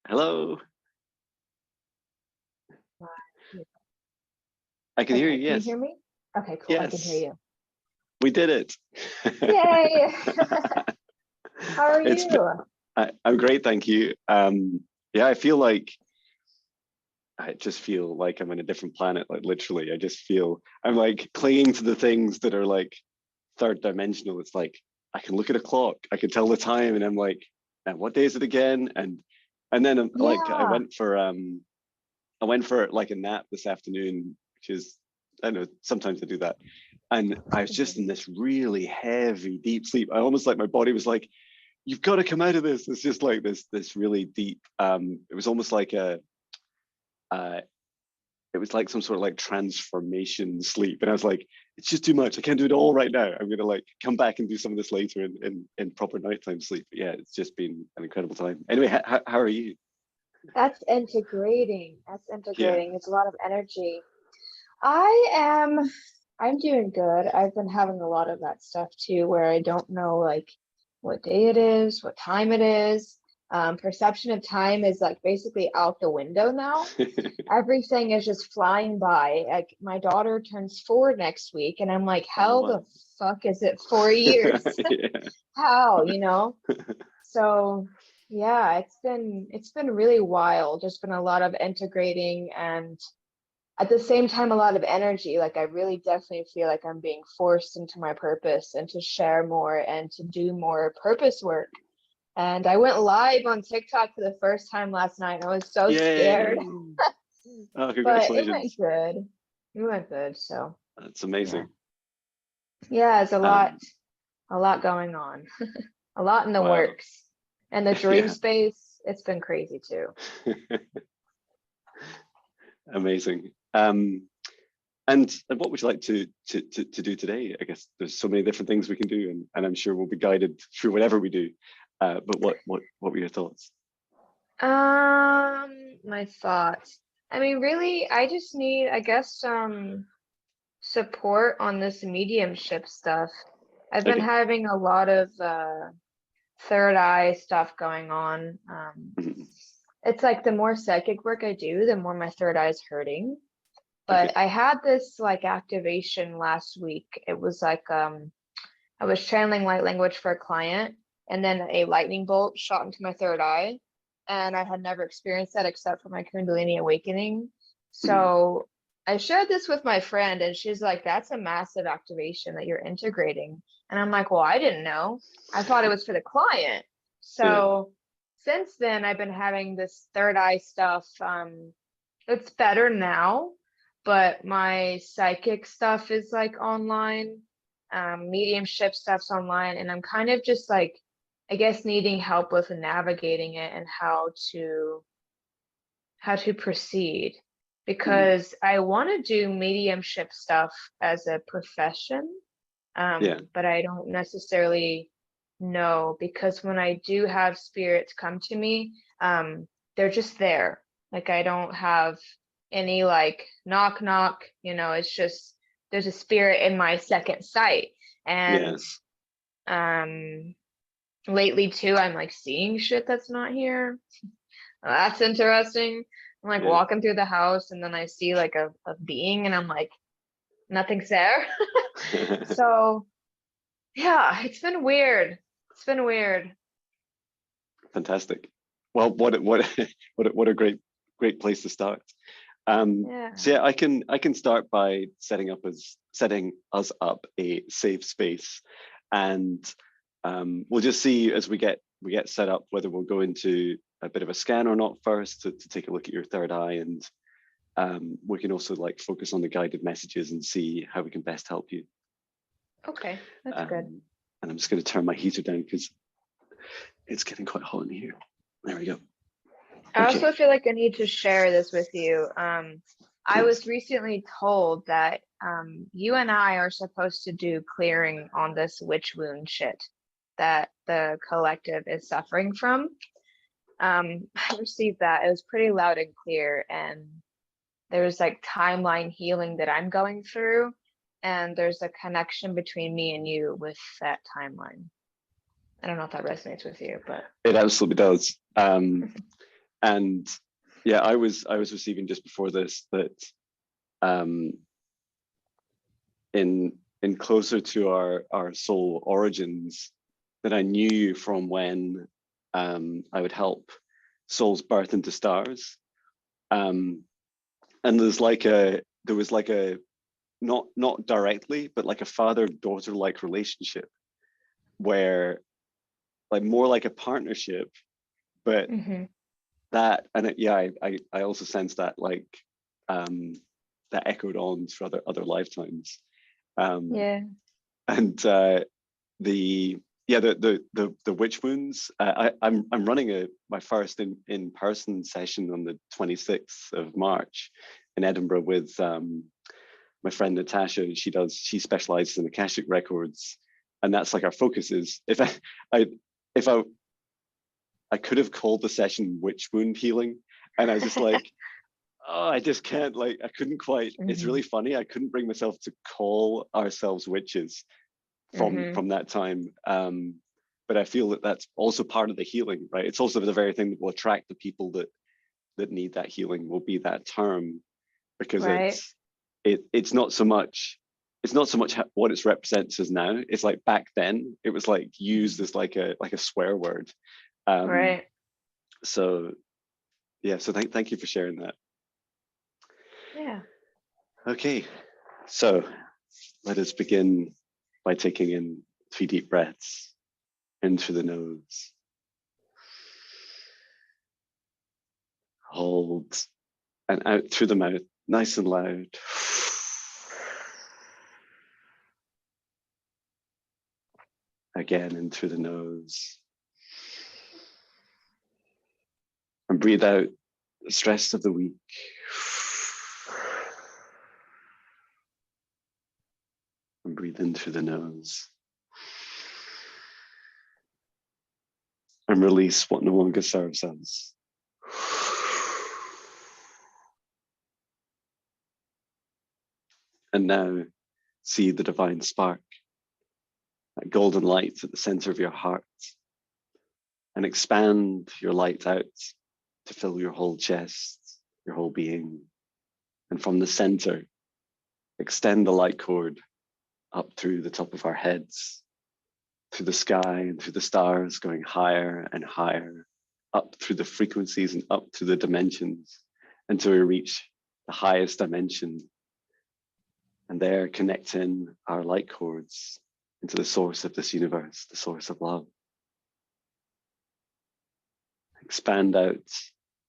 Hello. I can hear you, Can yes. you hear me? Okay, cool. Yes. I can hear you. We did it. Yay! How are you? I'm great, thank you. Yeah, I just feel like I'm on a different planet, like literally. I'm like clinging to the things that are like third dimensional. It's like I can look at a clock, I can tell the time, and I'm like, and what day is it again? And then like I Yeah. went for like a nap this afternoon, which is, I don't know, sometimes I do that. And I was just in this really heavy, deep sleep. I almost like my body was like, you've got to come out of this. It's just like this really deep, it was almost like it was like some sort of like transformation sleep. And I was like, it's just too much. I can't do it all right now. I'm gonna like come back and do some of this later in proper nighttime sleep. But yeah, it's just been an incredible time. Anyway, how are you? That's integrating. Yeah. It's a lot of energy. I'm doing good. I've been having a lot of that stuff too, where I don't know like what day it is, what time it is. Perception of time is like basically out the window now. Everything is just flying by. Like my daughter turns 4 next week, and I'm like, Oh, how wow. the fuck is it 4 years? Yeah. How, So yeah, it's been really wild. There's been a lot of integrating and at the same time a lot of energy. Like I really definitely feel like I'm being forced into my purpose and to share more and to do more purpose work. And I went live on TikTok for the first time last night. I was so scared, Yay. Oh, but it went congratulations. good. It went good. So That's yeah. amazing. Yeah, it's Um, a lot going on. A lot in the wow. works. And the dream Yeah. space, it's been crazy too. Amazing. And what would you like to do today? I guess there's so many different things we can do, and I'm sure we'll be guided through whatever we do. But what were your thoughts? My thoughts. I mean, really, I just need, I guess, some support on this mediumship stuff. I've been Okay. having a lot of third eye stuff going on. Mhm. It's like the more psychic work I do, the more my third eye is hurting. Okay. But I had this like activation last week. It was like I was channeling light language for a client, and then a lightning bolt shot into my third eye. And I had never experienced that except for my Kundalini awakening. Mhm. So I shared this with my friend, and she's like, that's a massive activation that you're integrating. And I'm like, well, I didn't know. I thought it was for the client. Yeah. So since then, I've been having this third eye stuff. It's better now, but my psychic stuff is like online, mediumship stuff's online, and I'm kind of just like, I guess, needing help with navigating it and how to proceed, Mhm. because I want to do mediumship stuff as a profession, Yeah. but I don't necessarily know, because when I do have spirits come to me, they're just there. Like I don't have any like knock knock, it's just there's a spirit in my second sight. And Yes. um lately too, I'm like seeing shit that's not here. That's interesting. I'm like Yeah. walking through the house, and then I see like a being, and I'm like, nothing's there. So yeah, it's been weird. It's been weird. Fantastic. Well, what a great place to start. So Yeah. yeah, I can start by setting us up a safe space, and we'll just see as we get set up whether we'll go into a bit of a scan or not first to take a look at your third eye, and we can also like focus on the guided messages and see how we can best help you. Okay, that's good. And I'm just going to turn my heater down because it's getting quite hot in here. There we go. I also Okay, feel like I need to share this with you. I please. was recently told that you and I are supposed to do clearing on this witch wound shit that the collective is suffering from. I received that. It was pretty loud and clear, and there's like timeline healing that I'm going through, and there's a connection between me and you with that timeline. I don't know if that resonates with you, but It absolutely does. And yeah, I was receiving just before this that in closer to our soul origins, that I knew from when I would help souls birth into stars. And there was like a not directly, but like a father-daughter like relationship where like more like a partnership, but that, and yeah, I also sense that like that echoed on through other lifetimes. Yeah. And the witch wounds. I'm running my first in person session on the 26th of March in Edinburgh with my friend Natasha. She specializes in Akashic records, and that's like our focus is. If I could have called the session witch wound healing, and I was just like, oh, I just can't, like, I couldn't quite. It's really funny. I couldn't bring myself to call ourselves witches from that time. But I feel that that's also part of the healing, right? It's also the very thing that will attract the people that need that healing, will be that term, because Right. it's not so much what it represents as now. It's like back then it was like used as like a swear word. Right. So yeah, so thank you for sharing that. Yeah. Okay, so let us begin by taking in 3 deep breaths in through the nose. Hold, and out through the mouth, nice and loud. Again, in through the nose. And breathe out the stress of the week. And breathe in through the nose. And release what no longer serves us. And now see the divine spark, that golden light at the center of your heart, and expand your light out to fill your whole chest, your whole being. And from the center, extend the light cord up through the top of our heads, through the sky and through the stars, going higher and higher, up through the frequencies and up through the dimensions, until we reach the highest dimension. And there connecting our light cords into the source of this universe, the source of love. Expand out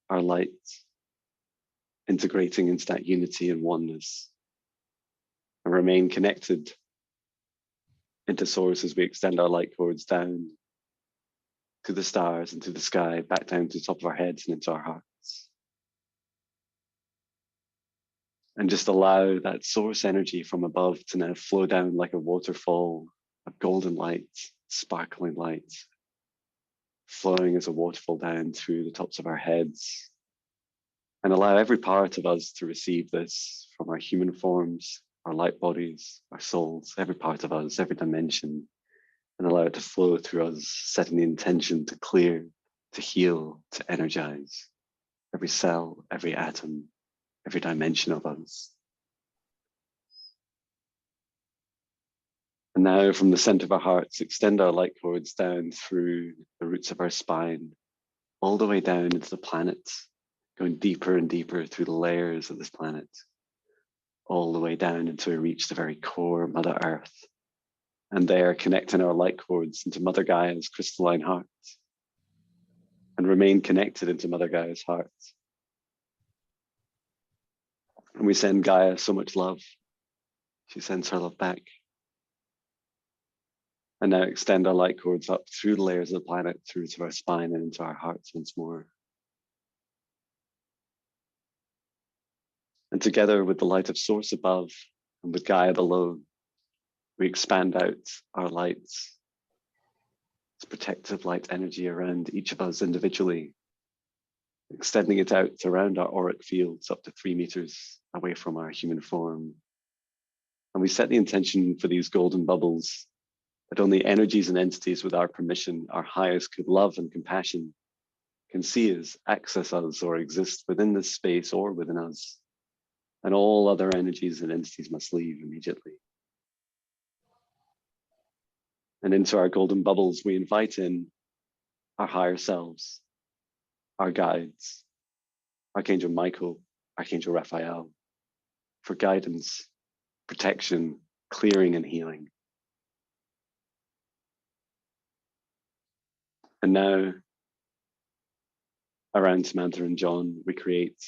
our light, integrating into that unity and oneness, and remain connected into source as we extend our light cords down to the stars and to the sky, back down to the top of our heads and into our hearts. And just allow that source energy from above to now flow down like a waterfall of golden light, sparkling light, flowing as a waterfall down through the tops of our heads. And allow every part of us to receive this, from our human forms, our light bodies, our souls, every part of us, every dimension, and allow it to flow through us, setting the intention to clear, to heal, to energize every cell, every atom, every dimension of us. And now from the center of our hearts, extend our light cords down through the roots of our spine, all the way down into the planet, going deeper and deeper through the layers of this planet, all the way down until we reach the very core of Mother Earth. And there, connecting our light cords into Mother Gaia's crystalline heart, and remain connected into Mother Gaia's heart. And we send Gaia so much love. She sends her love back. And now extend our light cords up through the layers of the planet, through to our spine and into our hearts once more. And together with the light of Source above and with Gaia below, we expand out our lights. It's protective light energy around each of us individually, extending it out around our auric fields up to 3 meters away from our human form. And we set the intention for these golden bubbles that only energies and entities with our permission, our highest good love and compassion, can see us, access us, or exist within this space or within us. And all other energies and entities must leave immediately. And into our golden bubbles, we invite in our higher selves, our guides, Archangel Michael, Archangel Raphael, for guidance, protection, clearing, and healing. And now, around Samantha and John, we create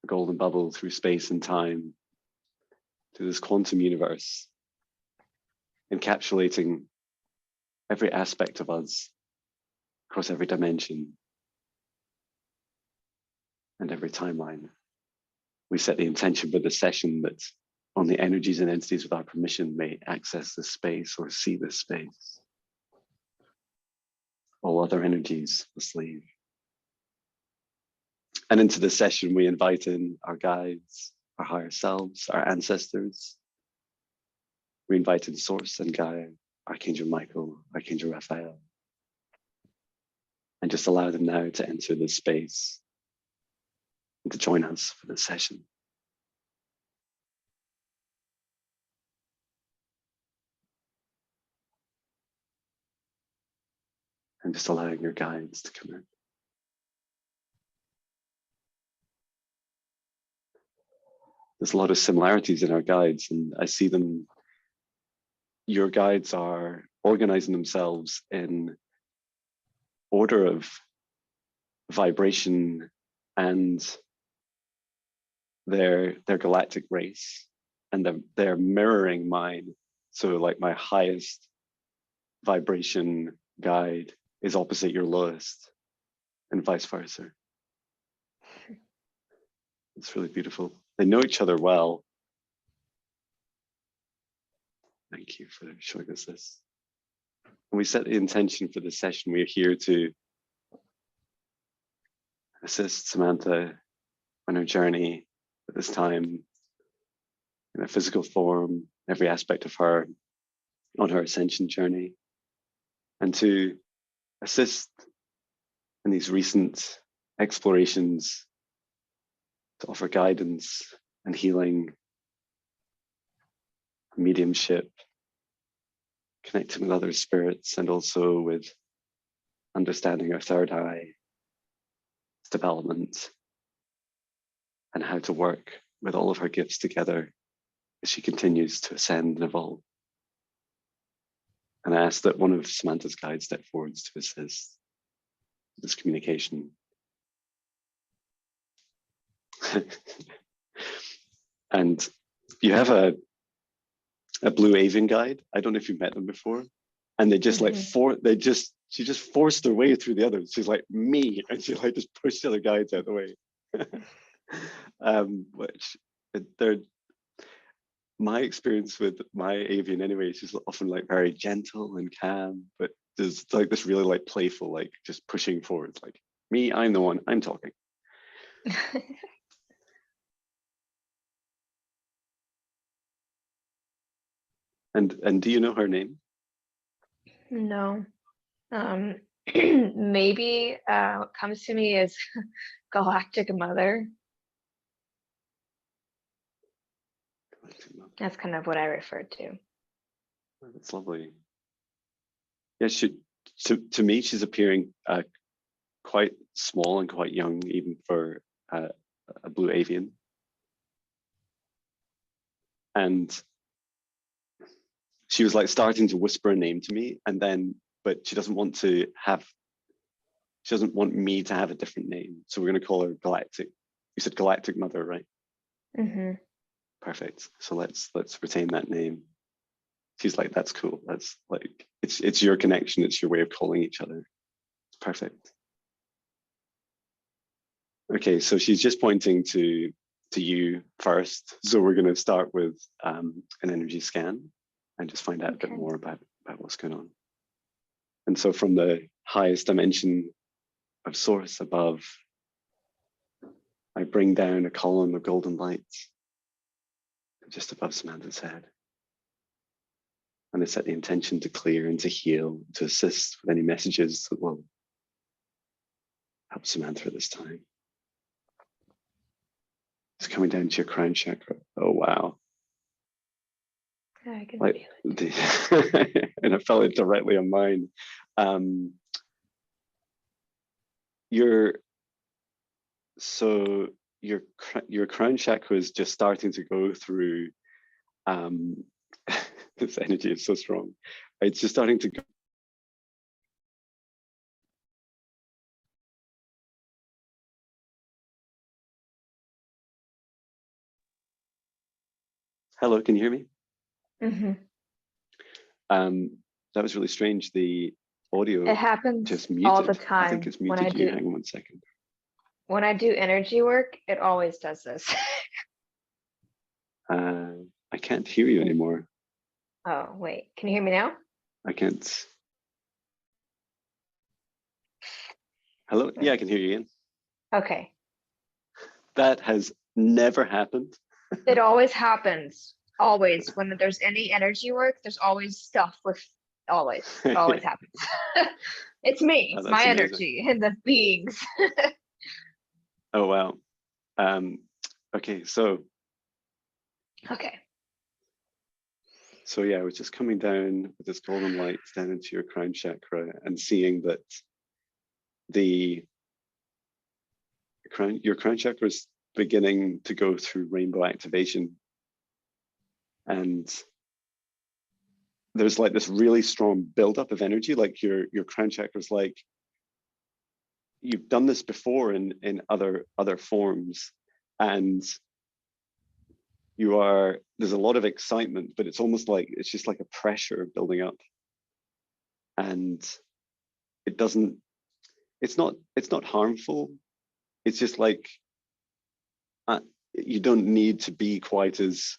a golden bubble through space and time to this quantum universe, encapsulating every aspect of us across every dimension and every timeline. We set the intention for the session that only energies and entities with our permission may access this space or see this space. All other energies must leave. And into the session, we invite in our guides, our higher selves, our ancestors. We invite in Source and Gaia, Archangel Michael, Archangel Raphael, and just allow them now to enter this space and to join us for this session. And just allowing your guides to come in. There's a lot of similarities in our guides, and I see them. Your guides are organizing themselves in order of vibration and their galactic race, and they're mirroring mine. So like my highest vibration guide is opposite your lowest, and vice versa. It's really beautiful. They know each other well. Thank you for showing us this. When we set the intention for this session, we are here to assist Samantha on her journey at this time in a physical form, every aspect of her on her ascension journey, and to assist in these recent explorations to offer guidance and healing, mediumship, connecting with other spirits, and also with understanding our third eye, its development, and how to work with all of her gifts together as she continues to ascend and evolve. And I ask that one of Samantha's guides step forwards to assist this communication. And you have a blue avian guide. I don't know if you've met them before. And they just like she just forced her way through the others. She's like, me, and she like just pushed the other guides out of the way. Which they're, my experience with my avian anyway, she's often like very gentle and calm, but there's like this really like playful, like just pushing forward, like me, I'm the one, I'm talking. And do you know her name? No. Maybe what comes to me is Galactic Mother. That's kind of what I referred to. That's lovely. Yeah, to me, she's appearing quite small and quite young, even for a blue avian. And she was like starting to whisper a name to me, and then, but she doesn't want me to have a different name. So we're going to call her Galactic. You said Galactic Mother, right? Mm-hmm. Perfect. So let's retain that name. She's like, that's cool. That's like, it's your connection. It's your way of calling each other. It's perfect. Okay, so she's just pointing to you first. So we're going to start with an energy scan and just find out a bit more about what's going on. And so from the highest dimension of source above, I bring down a column of golden light just above Samantha's head. And I set the intention to clear and to heal, to assist with any messages that will Help Samantha this time. It's coming down to your crown chakra. Oh, wow. I can Like, feel it. and I felt it directly on mine. Your crown chakra is just starting to go through. This energy is so strong. It's just starting to go. Hello, can you hear me? Mm-hmm. That was really strange. The audio It happens just all the muted. I think time it's muted you. Hang on 1 second. when I do energy work. It always does this. I can't hear you anymore. Oh, wait. Can you hear me now? I can't. Hello? Yeah, I can hear you again. Okay. That has never happened. It always happens. Always. When there's any energy work, there's always stuff with always. It always happens. It's me. It's my amazing. energy and the beings. Oh, wow. Okay, so. Okay. So yeah, I was just coming down with this golden light down into your crown chakra and seeing that your crown chakra is beginning to go through rainbow activation. And there's like this really strong buildup of energy, like your crown chakra is like, you've done this before in other forms, and there's a lot of excitement, but it's almost like it's just like a pressure building up, and it's not harmful. It's just like you don't need to be quite as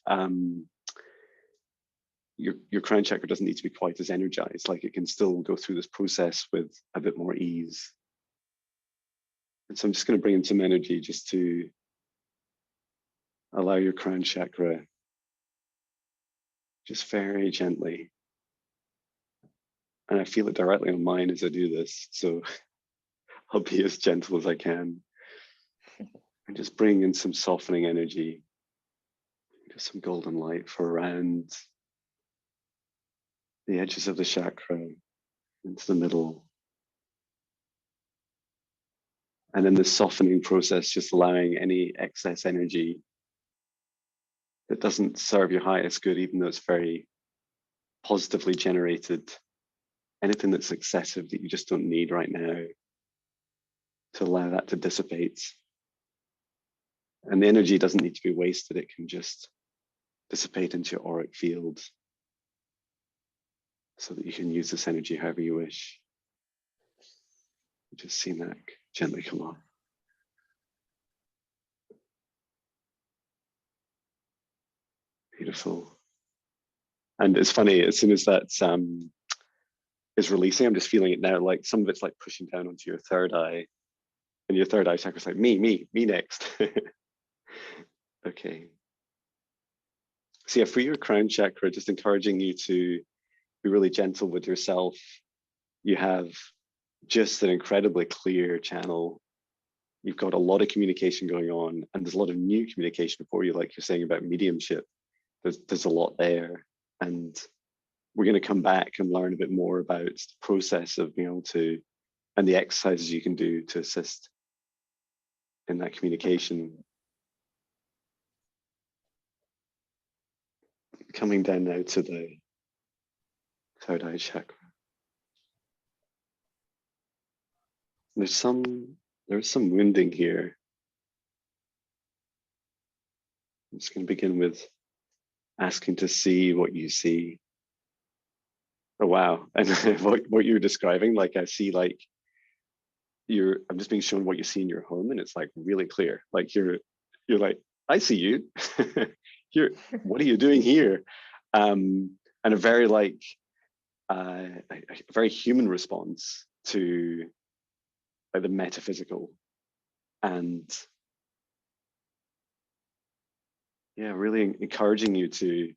your crown chakra doesn't need to be quite as energized. Like it can still go through this process with a bit more ease. And so I'm just going to bring in some energy just to allow your crown chakra just very gently. And I feel it directly on mine as I do this. So I'll be as gentle as I can. And just bring in some softening energy, just some golden light for around the edges of the chakra, into the middle. And in this softening process, just allowing any excess energy that doesn't serve your highest good, even though it's very positively generated, anything that's excessive that you just don't need right now, to allow that to dissipate. And the energy doesn't need to be wasted. It can just dissipate into your auric field so that you can use this energy however you wish. Just see that gently come off. Beautiful. And it's funny, as soon as that is releasing, I'm just feeling it now, like some of it's like pushing down onto your third eye, and your third eye chakra's like, me next. Okay. So yeah, for your crown chakra, just encouraging you to be really gentle with yourself. You have just an incredibly clear channel. You've got a lot of communication going on, and there's a lot of new communication for you, like you're saying about mediumship. There's a lot there, and we're going to come back and learn a bit more about the process of being able to, and the exercises you can do to assist in that communication. Coming down now to the third eye chakra. There's some wounding here. I'm just going to begin with asking to see what you see. Oh wow! And what you're describing, like I see, like I'm just being shown what you see in your home, and it's like really clear. Like you're like, I see you. Here, what are you doing here? And a very like a very human response to the metaphysical, and yeah, really encouraging you to.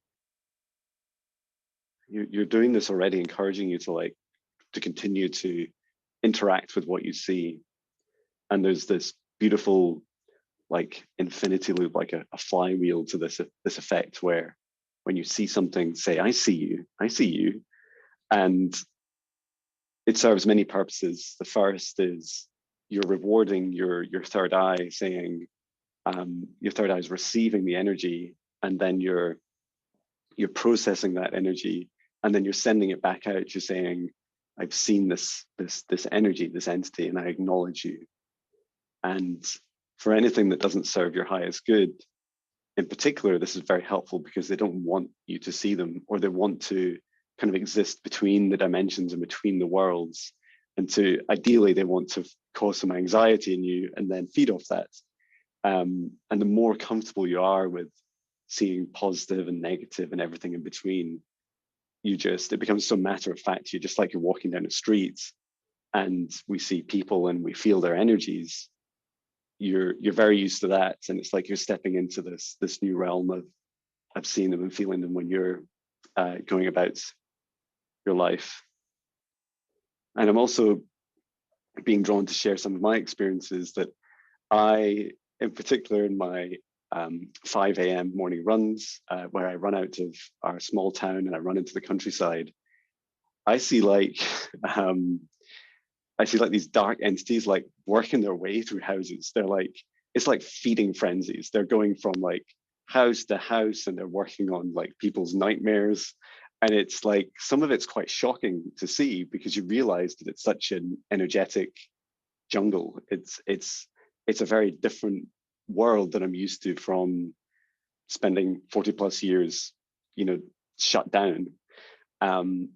You're doing this already, encouraging you to continue to interact with what you see. And there's this beautiful like infinity loop, like a flywheel to this effect where when you see something, say, I see you, and it serves many purposes. The first is you're rewarding your third eye, saying your third eye is receiving the energy, and then you're processing that energy, and then you're sending it back out. You're saying, I've seen this energy, this entity, and I acknowledge you. And for anything that doesn't serve your highest good, in particular, this is very helpful because they don't want you to see them, or they want to kind of exist between the dimensions and between the worlds. And to ideally, they want to cause some anxiety in you and then feed off that. And the more comfortable you are with seeing positive and negative and everything in between, it becomes so matter of fact. You're just like you're walking down the streets and we see people and we feel their energies. You're very used to that, and it's like you're stepping into this new realm of seeing them and feeling them when you're going about your life. And I'm also being drawn to share some of my experiences that I, in particular, in my 5 a.m. morning runs, where I run out of our small town and I run into the countryside, I see like these dark entities like working their way through houses. They're like, it's like feeding frenzies. They're going from like house to house and they're working on like people's nightmares. And it's like, some of it's quite shocking to see because you realize that it's such an energetic jungle. It's a very different world that I'm used to from spending 40 plus years, shut down. And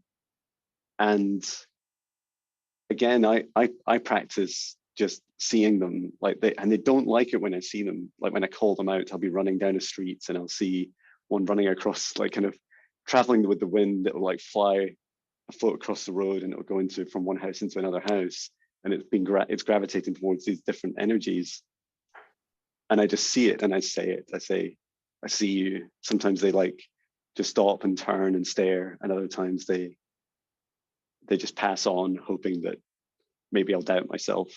again, I practice just seeing them and they don't like it when I see them. Like when I call them out, I'll be running down the streets and I'll see one running across, like kind of traveling with the wind. It'll like fly a foot across the road and it'll go from one house into another house. And it's gravitating towards these different energies. And I just see it and I say it. I say, I see you. Sometimes they like just stop and turn and stare. And other times they just pass on, hoping that maybe I'll doubt myself.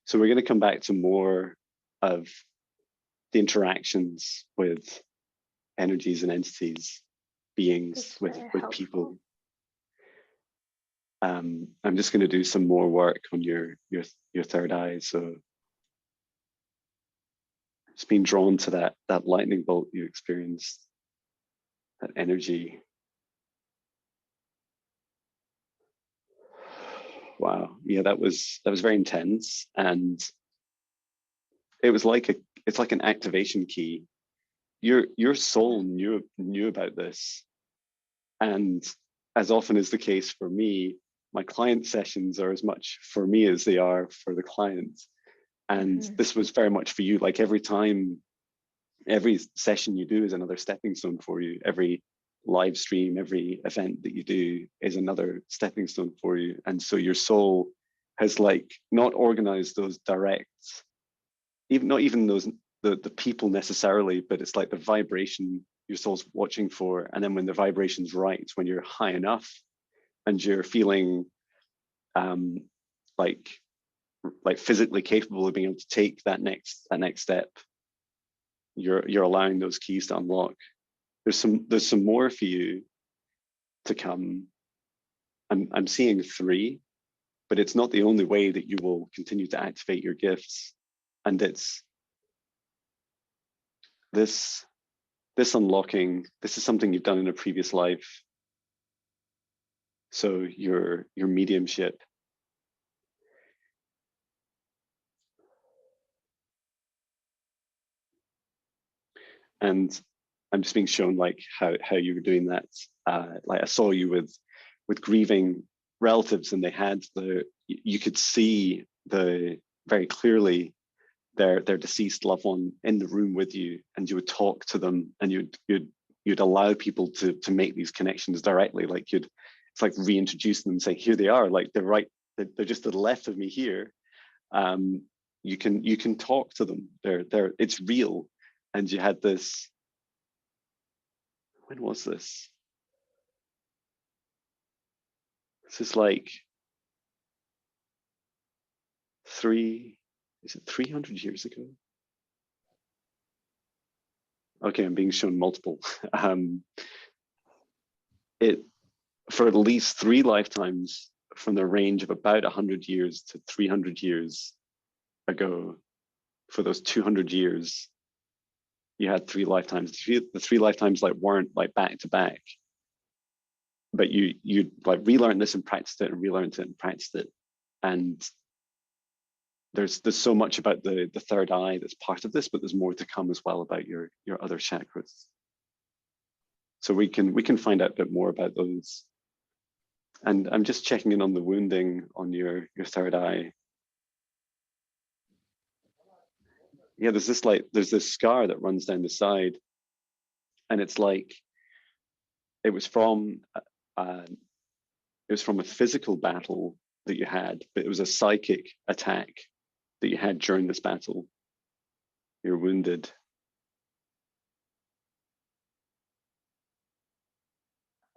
So we're going to come back to more of the interactions with energies and entities, beings, with people. I'm just going to do some more work on your third eye. So it's been drawn to that lightning bolt you experienced, that energy. Wow, yeah, that was very intense, and it was like it's like an activation key. Your soul knew about this, and as often is the case for me, my client sessions are as much for me as they are for the client. And this was very much for you. Like every session you do is another stepping stone for you. Every live stream, every event that you do is another stepping stone for you. And so your soul has like not organized those direct, not even those the people necessarily, but it's like the vibration your soul's watching for. And then when the vibration's right, when you're high enough and you're feeling like physically capable of being able to take that next step, you're allowing those keys to unlock. There's some more for you to come. I'm seeing 3, but it's not the only way that you will continue to activate your gifts. And it's this unlocking. This is something you've done in a previous life. So your mediumship. And I'm just being shown like how you were doing that. Like I saw you with grieving relatives, and they had you could see very clearly their deceased loved one in the room with you, and you would talk to them, and you'd allow people to make these connections directly. Like it's like reintroducing them, saying, here they are, like they're just to the left of me here. You can talk to them. It's real. And you had this, when was this? This is like is it 300 years ago? Okay, I'm being shown multiple. For at least 3 lifetimes, from the range of about 100 years to 300 years ago, for those 200 years, you had 3 lifetimes. The 3 lifetimes like weren't like back to back, but you like relearned this and practiced it and relearned it and practiced it. And there's so much about the third eye that's part of this, but there's more to come as well about your other chakras. So we can find out a bit more about those. And I'm just checking in on the wounding on your third eye. Yeah, there's this scar that runs down the side, and it's like it was from a physical battle that you had, but it was a psychic attack that you had during this battle. You're wounded.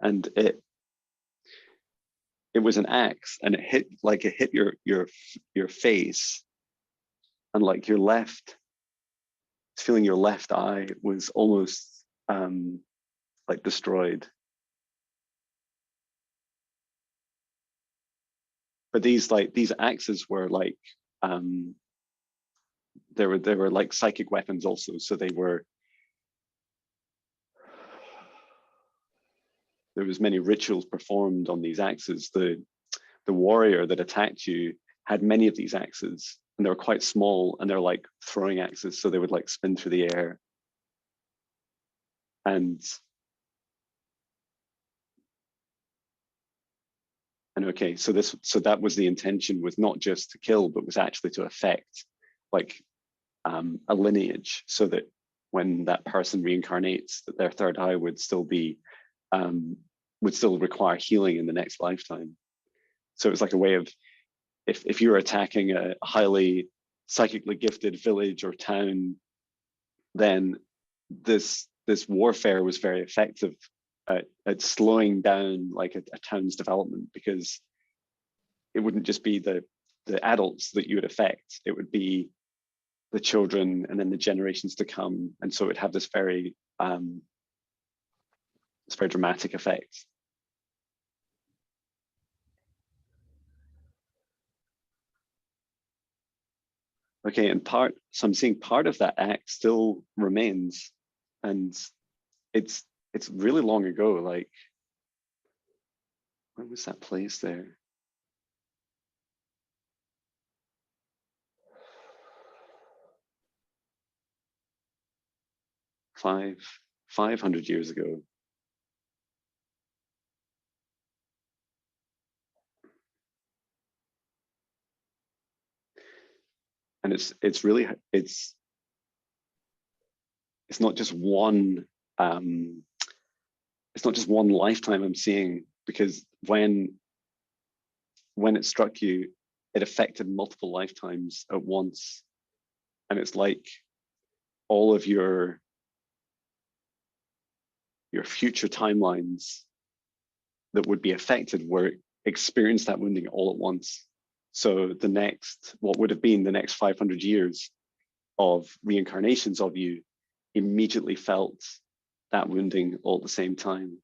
And it was an axe, and it hit your face, and like feeling your left eye was almost like destroyed. But these axes were like they were like psychic weapons also. So there was many rituals performed on these axes. The warrior that attacked you had many of these axes, and they were quite small, and they're like throwing axes, so they would like spin through the air. And okay, so that was the intention, was not just to kill, but was actually to affect like a lineage, so that when that person reincarnates, that their third eye would still require healing in the next lifetime. So it was like a way of, if you were attacking a highly psychically gifted village or town, then this warfare was very effective at slowing down like a town's development, because it wouldn't just be the adults that you would affect, it would be the children and then the generations to come. And so it would have this very dramatic effect. Okay, and so I'm seeing part of that act still remains, and it's really long ago. Like, when was that place there? 500 years ago. And it's not just one lifetime I'm seeing, because when it struck you, it affected multiple lifetimes at once. And it's like all of your future timelines that would be affected were experienced that wounding all at once. So what would have been the next 500 years of reincarnations of you immediately felt that wounding all at the same time.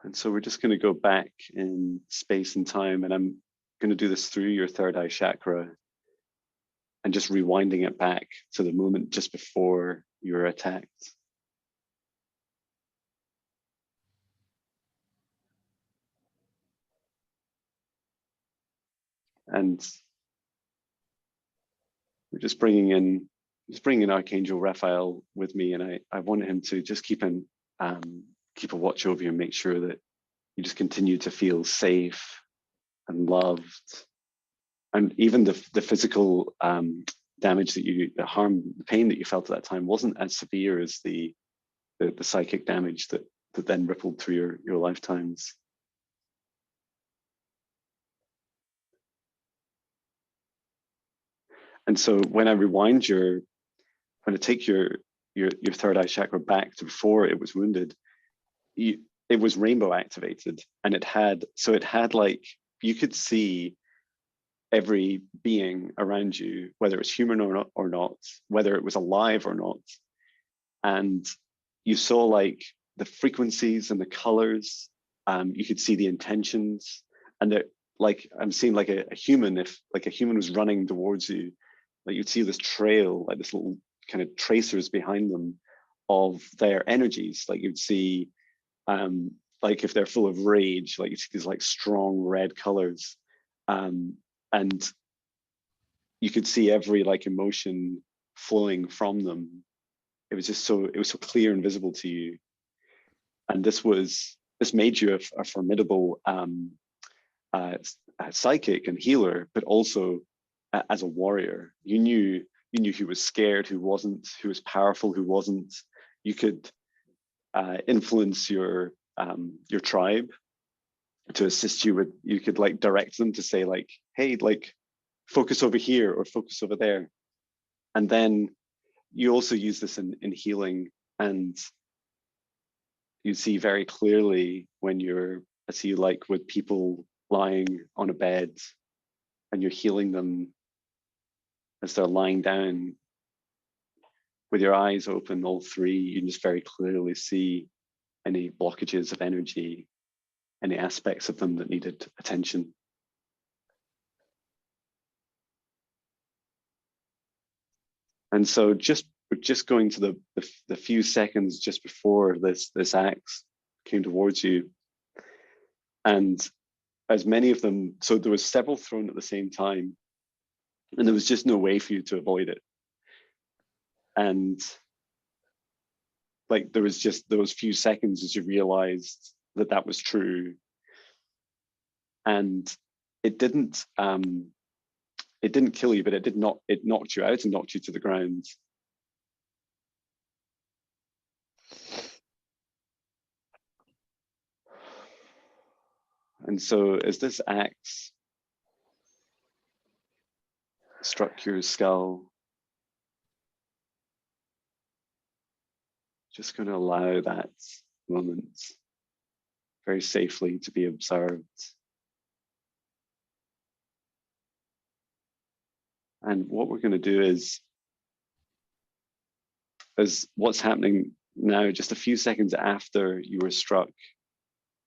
And so we're just going to go back in space and time, and I'm going to do this through your third eye chakra and just rewinding it back to the moment just before you were attacked. And we're just bringing in Archangel Raphael with me, and I wanted him to just keep a watch over you and make sure that you just continue to feel safe and loved. And even the physical damage the pain that you felt at that time wasn't as severe as the psychic damage that then rippled through your lifetimes. And so when I take your third eye chakra back to before it was wounded, it was rainbow activated, and it had like, you could see every being around you, whether it's human or not, whether it was alive or not. And you saw like the frequencies and the colors. You could see the intentions, and that, like, I'm seeing like a human, if like a human was running towards you, like you'd see this trail, like this little kind of tracers behind them of their energies. Like you'd see, like if they're full of rage, like you see these like strong red colors, and you could see every like emotion flowing from them. It was just so, it was so clear and visible to you. And this made you a formidable uh, psychic and healer, but also as a warrior. You knew who was scared, who wasn't, who was powerful, who wasn't. You could influence your tribe to assist you with. You could like direct them to say like, hey, like focus over here or focus over there. And then you also use this in healing, and you see very clearly when you're, I see like with people lying on a bed and you're healing them as they're lying down with your eyes open, all three, you can just very clearly see any blockages of energy, any aspects of them that needed attention. And so just going to the few seconds just before this axe came towards you, and as many of them, so there was several thrown at the same time, and there was just no way for you to avoid it. And like there was just those few seconds as you realized that that was true, and it didn't kill you, but it knocked you out and knocked you to the ground. And so as this axe struck your skull, just going to allow that moment very safely to be observed. And what we're going to do is what's happening now, just a few seconds after you were struck,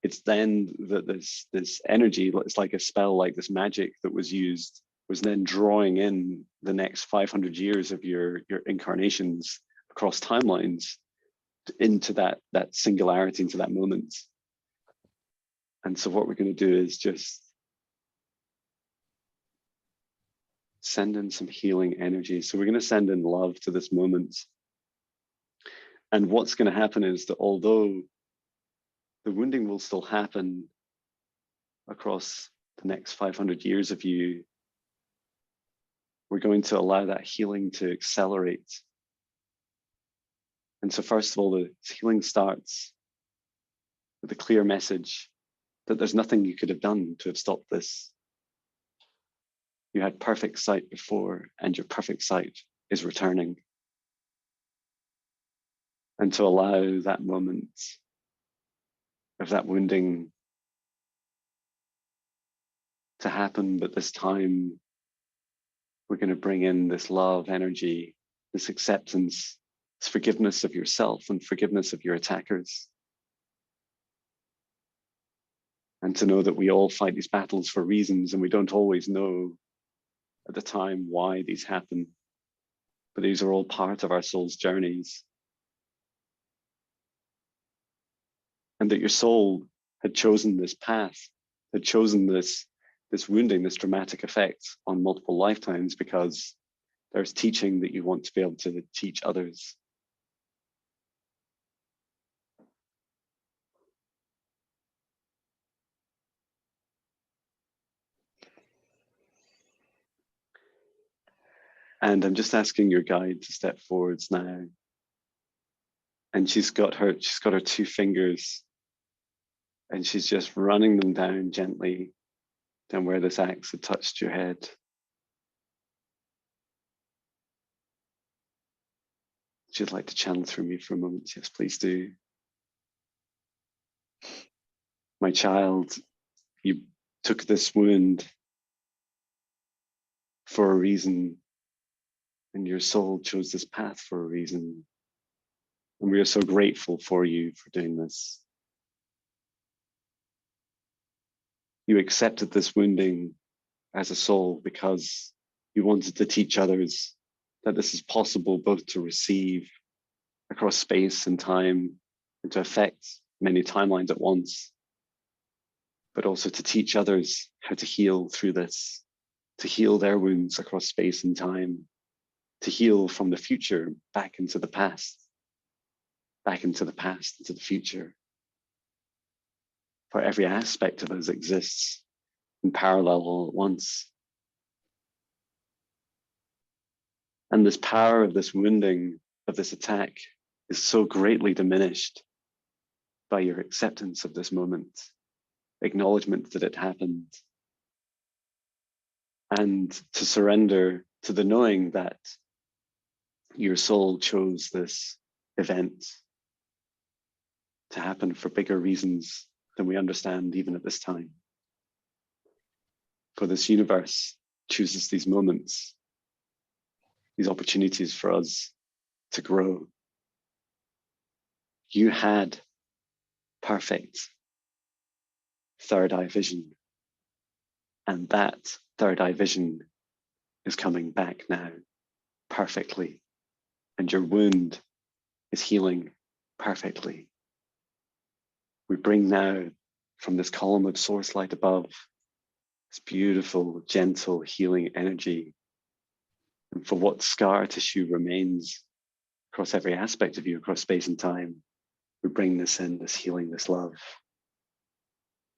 it's then that this energy, it's like a spell, like this magic that was used, was then drawing in the next 500 years of your incarnations across timelines into that singularity, into that moment. And so what we're going to do is just send in some healing energy. So we're going to send in love to this moment. And what's going to happen is that although the wounding will still happen across the next 500 years of you, we're going to allow that healing to accelerate. And so first of all, the healing starts with a clear message that there's nothing you could have done to have stopped this. You had perfect sight before, and your perfect sight is returning. And to allow that moment of that wounding to happen, but this time we're going to bring in this love energy, this acceptance, this forgiveness of yourself and forgiveness of your attackers. And to know that we all fight these battles for reasons, and we don't always know at the time why these happen, but these are all part of our soul's journeys. And that your soul had chosen this path, had chosen this wounding, this dramatic effect on multiple lifetimes, because there's teaching that you want to be able to teach others. And I'm just asking your guide to step forwards now. And she's got her two fingers, and she's just running them down gently, down where this axe had touched your head. She'd like to channel through me for a moment. Yes, please do. My child, you took this wound for a reason, and your soul chose this path for a reason. And we are so grateful for you for doing this. You accepted this wounding as a soul because you wanted to teach others that this is possible, both to receive across space and time and to affect many timelines at once, but also to teach others how to heal through this, to heal their wounds across space and time, to heal from the future back into the past, back into the past, into the future. For every aspect of us exists in parallel all at once. And this power of this wounding, of this attack, is so greatly diminished by your acceptance of this moment, acknowledgement that it happened, and to surrender to the knowing that your soul chose this event to happen for bigger reasons than we understand even at this time. For this universe chooses these moments, these opportunities for us to grow. You had perfect third eye vision, and that third eye vision is coming back now perfectly, and your wound is healing perfectly. We bring now from this column of source light above this beautiful, gentle, healing energy. And for what scar tissue remains across every aspect of you, across space and time, we bring this in, this healing, this love,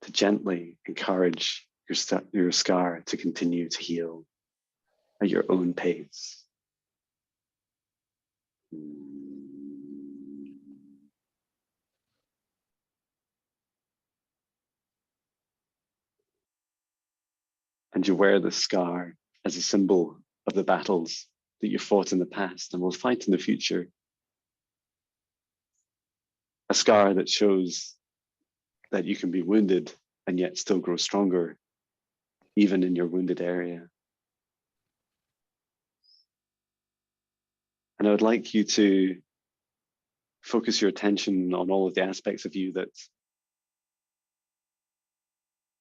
to gently encourage your scar to continue to heal at your own pace. And you wear the scar as a symbol of the battles that you fought in the past and will fight in the future. A scar that shows that you can be wounded and yet still grow stronger, even in your wounded area. And I would like you to focus your attention on all of the aspects of you that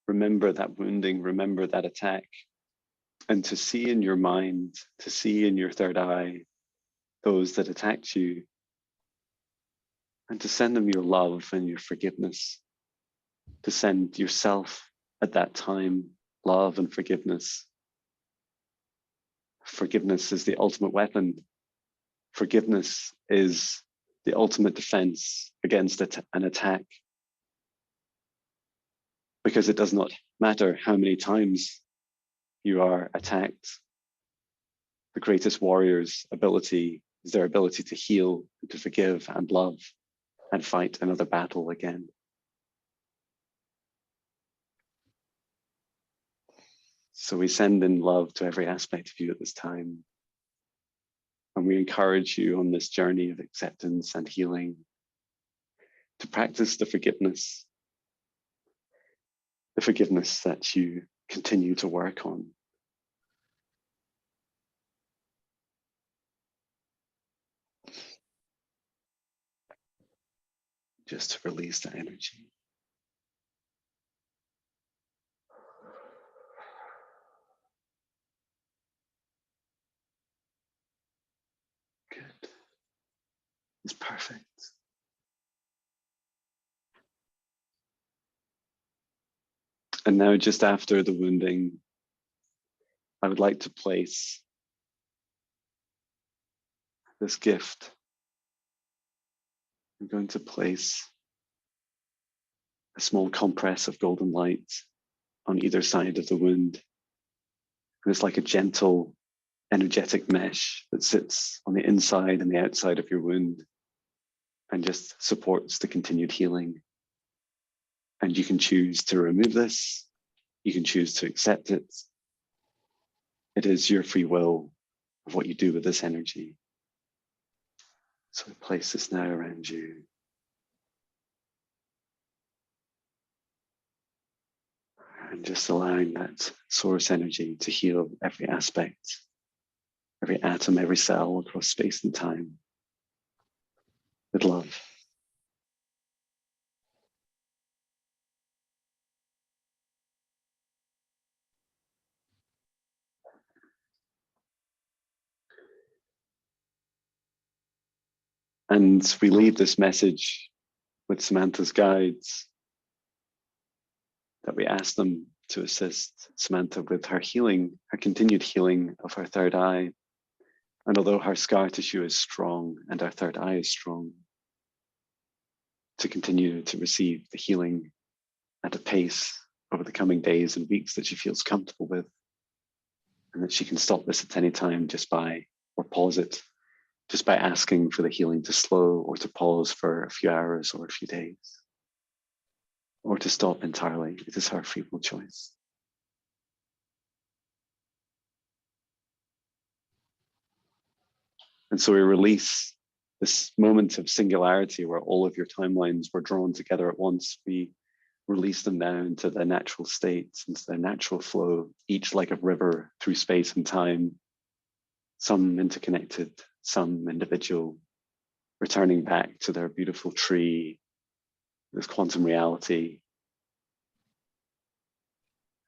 remember that wounding, remember that attack, and to see in your mind, to see in your third eye, those that attacked you, and to send them your love and your forgiveness, to send yourself at that time love and forgiveness. Forgiveness is the ultimate weapon. Forgiveness is the ultimate defense against an attack, because it does not matter how many times you are attacked. The greatest warrior's ability is their ability to heal, to forgive and love and fight another battle again. So we send in love to every aspect of you at this time. And we encourage you on this journey of acceptance and healing to practice the forgiveness that you continue to work on. Just to release that energy. Good. It's perfect. And now, just after the wounding, I would like to place this gift. I'm going to place a small compress of golden light on either side of the wound. And it's like a gentle, energetic mesh that sits on the inside and the outside of your wound and just supports the continued healing. And you can choose to remove this. You can choose to accept it. It is your free will of what you do with this energy. So I place this now around you. Just allowing that source energy to heal every aspect, every atom, every cell across space and time with love. And we leave this message with Samantha's guides that we ask them to assist Samantha with her healing, her continued healing of her third eye. And although her scar tissue is strong and our third eye is strong, to continue to receive the healing at a pace over the coming days and weeks that she feels comfortable with, and that she can stop this at any time just by, or pause it, just by asking for the healing to slow or to pause for a few hours or a few days, or to stop entirely. It is her free will choice. And so we release this moment of singularity where all of your timelines were drawn together at once. We release them down to their natural states, into their natural flow, each like a river through space and time, some interconnected, some individual, returning back to their beautiful tree, this quantum reality.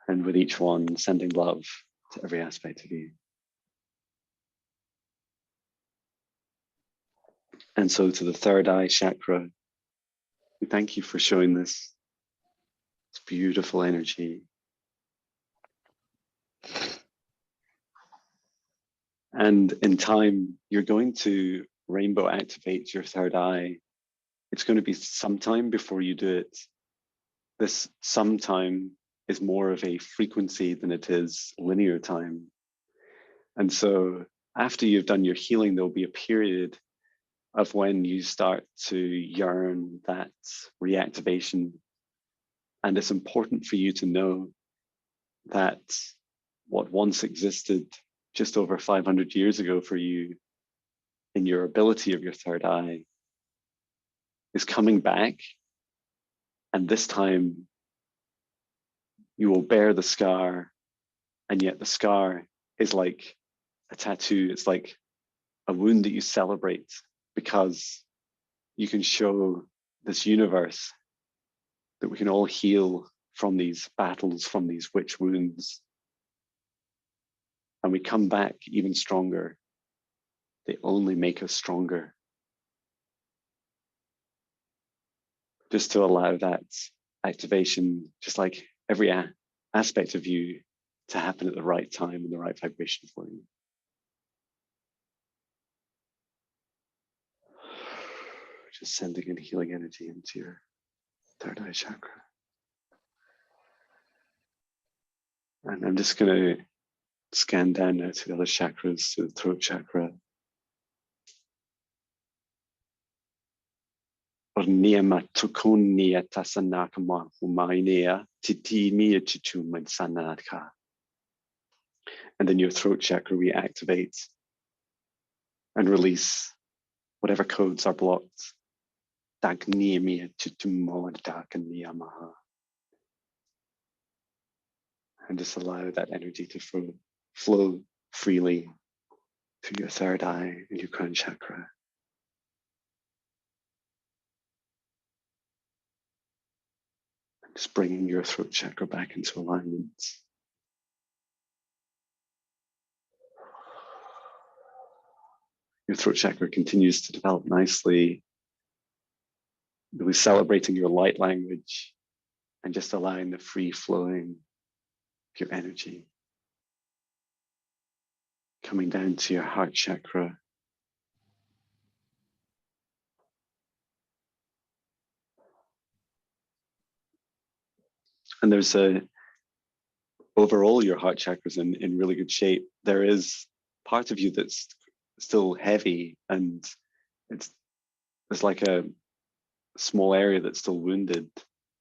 And with each one, sending love to every aspect of you. And so to the third eye chakra, we thank you for showing this beautiful energy. And in time, you're going to rainbow activate your third eye. It's going to be sometime before you do it. This sometime is more of a frequency than it is linear time. And so after you've done your healing, there'll be a period of when you start to yearn that reactivation. And it's important for you to know that what once existed just over 500 years ago for you in your ability of your third eye is coming back. And this time you will bear the scar, and yet the scar is like a tattoo. It's like a wound that you celebrate because you can show this universe that we can all heal from these battles, from these witch wounds. And we come back even stronger. They only make us stronger. Just to allow that activation, just like every aspect of you, to happen at the right time and the right vibration for you. Just sending in healing energy into your third eye chakra. And I'm just going to scan down now to the other chakras, to the throat chakra. Orniama tukunia tasanakama humainea titini chichuman sanadka. And then your throat chakra reactivates and release whatever codes are blocked. Dagniamia chitumodakaniamaha. And just allow that energy to flow freely through your third eye and your crown chakra. And just bringing your throat chakra back into alignment. Your throat chakra continues to develop nicely, really celebrating your light language and just allowing the free flowing of your energy. Coming down to your heart chakra. And there's overall your heart chakra is in really good shape. There is part of you that's still heavy, and there's like a small area that's still wounded.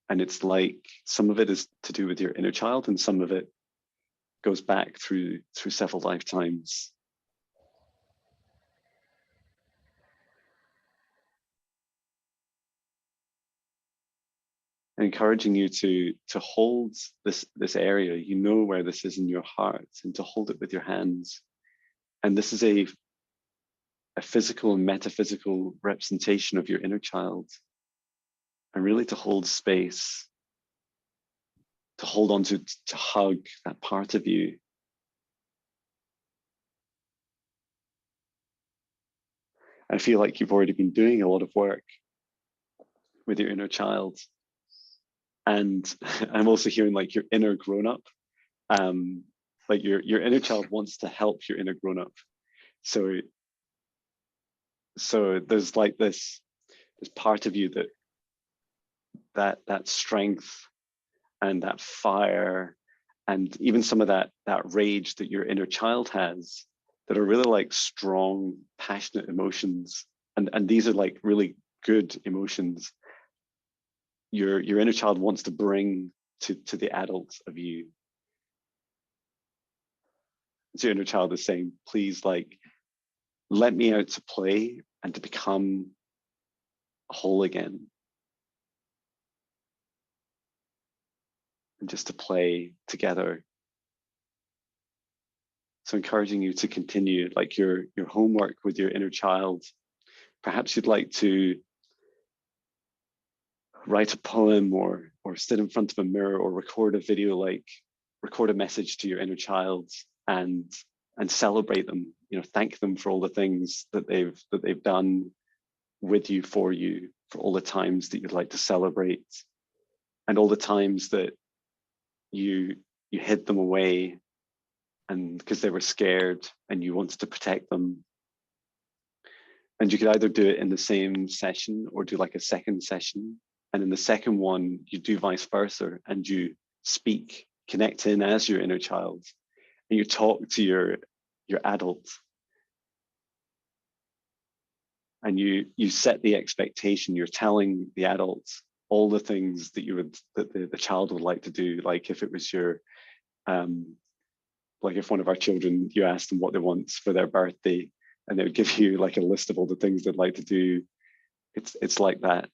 And it's like some of it is to do with your inner child, and some of it goes back through several lifetimes. encouraging you to hold this area. You know where this is in your heart, and to hold it with your hands. And this is a physical and metaphysical representation of your inner child, and really to hold space, to hold on to hug that part of you. I feel like you've already been doing a lot of work with your inner child. And I'm also hearing like your inner grown-up. Like your inner child wants to help your inner grown-up. So there's like this part of you that strength and that fire, and even some of that rage that your inner child has, that are really like strong, passionate emotions. And these are like really good emotions. Your inner child wants to bring to the adult of you. So your inner child is saying, please, like, let me out to play and to become whole again. And just to play together. So encouraging you to continue like your homework with your inner child. Perhaps you'd like to write a poem or sit in front of a mirror or record a video, like record a message to your inner child and celebrate them, you know, thank them for all the things that they've done with you, for all the times that you'd like to celebrate, and all the times that you hid them away and because they were scared and you wanted to protect them. And you could either do it in the same session or do like a second session. And in the second one, you do vice versa, and you speak, connect in as your inner child, and you talk to your adult. And you set the expectation. You're telling the adult all the things that the child would like to do. Like if it was your like if one of our children, you asked them what they want for their birthday, and they would give you like a list of all the things they'd like to do. It's like that.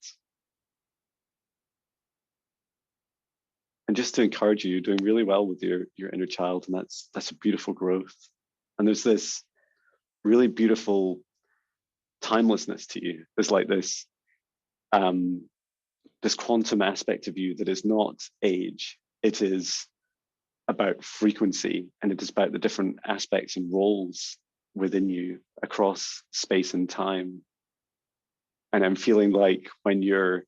And just to encourage you, you're doing really well with your inner child, and that's a beautiful growth. And there's this really beautiful timelessness to you. There's like this this quantum aspect of you that is not age. It is about frequency, and it is about the different aspects and roles within you across space and time. And I'm feeling like when you're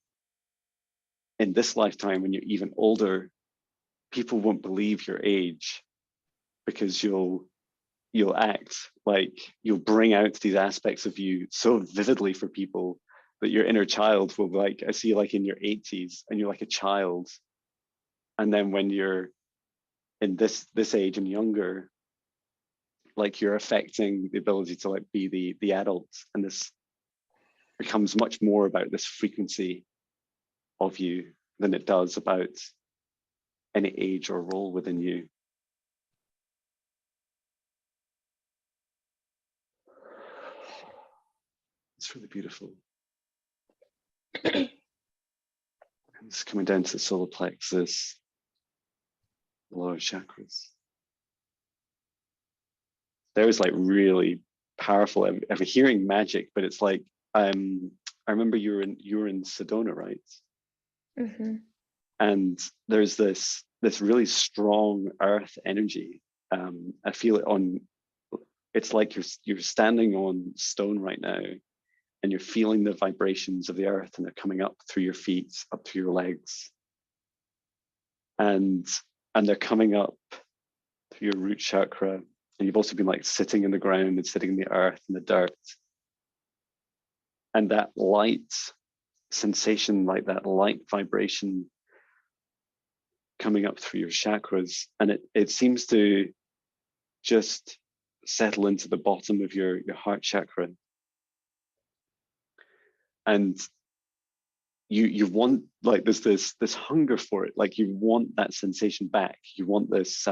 in this lifetime, when you're even older, people won't believe your age, because you'll act like you'll bring out these aspects of you so vividly for people that your inner child will, like, I see you like in your 80s and you're like a child. And then when you're in this age and younger, like you're affecting the ability to like be the adult, and this becomes much more about this frequency of you than it does about any age or role within you. It's really beautiful. And it's coming down to the solar plexus, the lower chakras. There's like really powerful. I'm hearing magic, but it's like I remember you were in Sedona, right? Mm-hmm. And there's this really strong earth energy. I feel it on. It's like you're standing on stone right now, and you're feeling the vibrations of the earth, and they're coming up through your feet, up through your legs, and they're coming up through your root chakra. And you've also been like sitting in the ground and sitting in the earth and the dirt. And that light sensation, like that light vibration coming up through your chakras, and it seems to just settle into the bottom of your heart chakra. And you want, like, there's this hunger for it, like you want that sensation back. You want this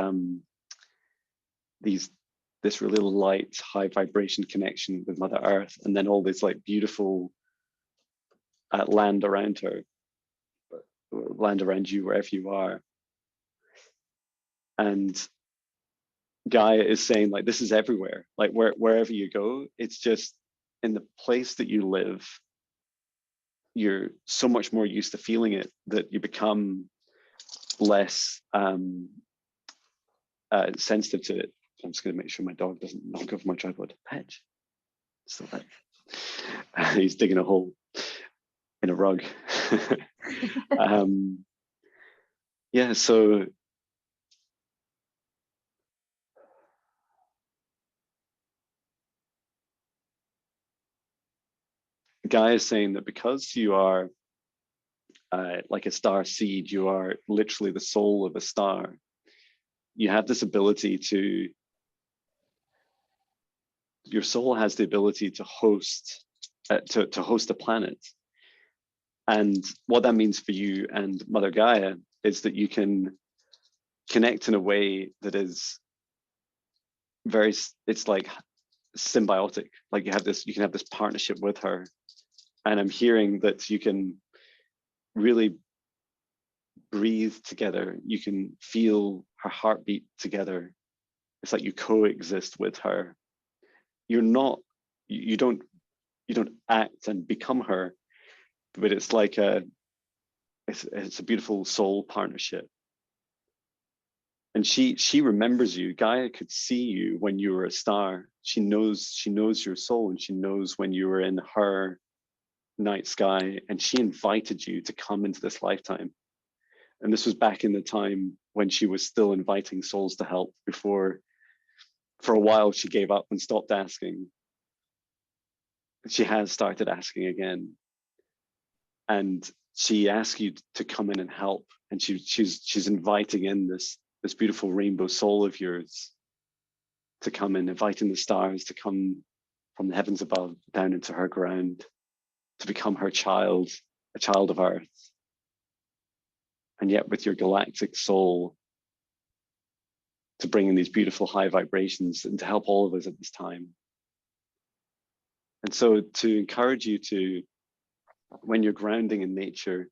this really light, high vibration connection with Mother Earth, and then all this like beautiful land around her. land around you wherever you are. And Gaia is saying, like, this is everywhere. Like, wherever you go, it's just in the place that you live, you're so much more used to feeling it that you become less sensitive to it. I'm just going to make sure my dog doesn't knock over my tripod. Patch. Still there. He's digging a hole in a rug. Yeah, so Guy is saying that because you are like a star seed, you are literally the soul of a star. You have this ability to, your soul has the ability to host, to host a planet. And what that means for you and Mother Gaia is that you can connect in a way that is very, it's like symbiotic. Like you can have this partnership with her. And I'm hearing that you can really breathe together. You can feel her heartbeat together. It's like you coexist with her. You're not, you don't act and become her, but it's like it's a beautiful soul partnership. And she remembers you. Gaia could see you when you were a star. She knows your soul, and she knows when you were in her night sky, and she invited you to come into this lifetime. And this was back in the time when she was still inviting souls to help, before for a while she gave up and stopped asking. She has started asking again. And she asks you to come in and help. And she's inviting in this beautiful rainbow soul of yours to come in, inviting the stars to come from the heavens above down into her ground, to become her child, a child of Earth. And yet with your galactic soul, to bring in these beautiful high vibrations and to help all of us at this time. And so to encourage you to, when you're grounding in nature,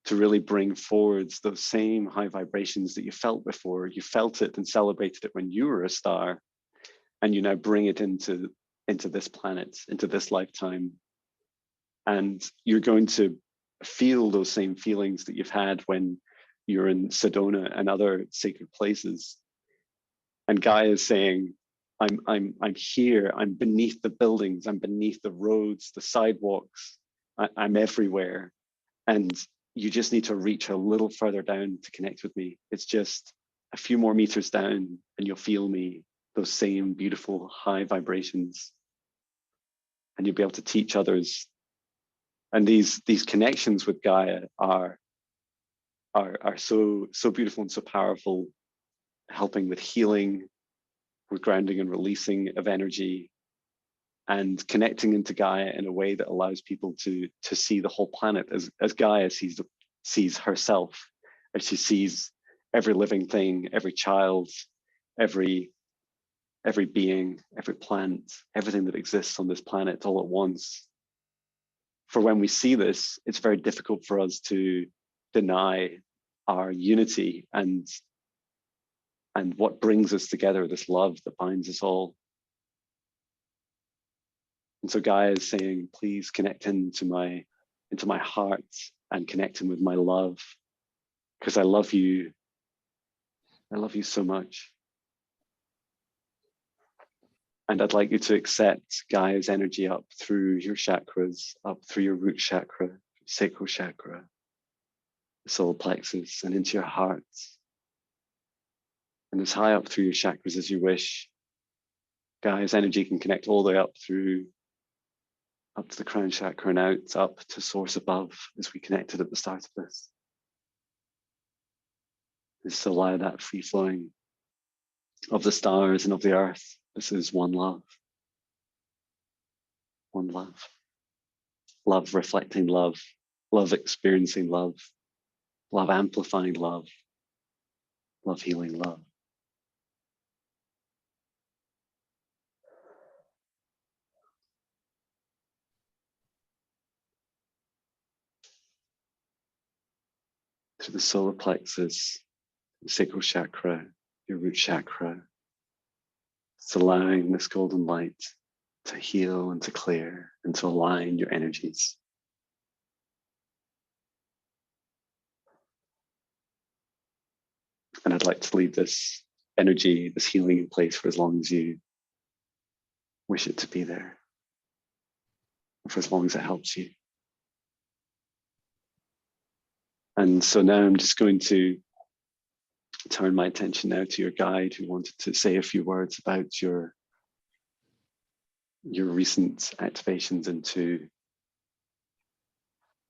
to really bring forwards those same high vibrations that you felt before. You felt it and celebrated it when you were a star, and you now bring it into this planet, into this lifetime. And you're going to feel those same feelings that you've had when you're in Sedona and other sacred places. And Gaia is saying, I'm here, I'm beneath the buildings, I'm beneath the roads, the sidewalks, I'm everywhere. And you just need to reach a little further down to connect with me. It's just a few more meters down and you'll feel me, those same beautiful high vibrations. And you'll be able to teach others. And these connections with Gaia are so beautiful and so powerful, helping with healing, with grounding and releasing of energy, and connecting into Gaia in a way that allows people to see the whole planet as Gaia sees herself, as she sees every living thing, every child, every being, every plant, everything that exists on this planet all at once. For when we see this, it's very difficult for us to deny our unity and what brings us together, this love that binds us all. And so Gaia is saying, please connect into my heart and connect in with my love, because I love you. I love you so much. And I'd like you to accept Gaia's energy up through your chakras, up through your root chakra, sacral chakra, the solar plexus, and into your heart. And as high up through your chakras as you wish. Gaia's energy can connect all the way up to the crown chakra and out, up to source above, as we connected at the start of this. Just allow that free flowing of the stars and of the earth. This is one love. One love. Love reflecting love. Love experiencing love. Love amplifying love. Love healing love. to the solar plexus, the sacral chakra, your root chakra. It's allowing this golden light to heal and to clear and to align your energies. And I'd like to leave this energy, this healing in place for as long as you wish it to be there, for as long as it helps you. And so now I'm just going to turn my attention now to your guide who wanted to say a few words about your recent activations into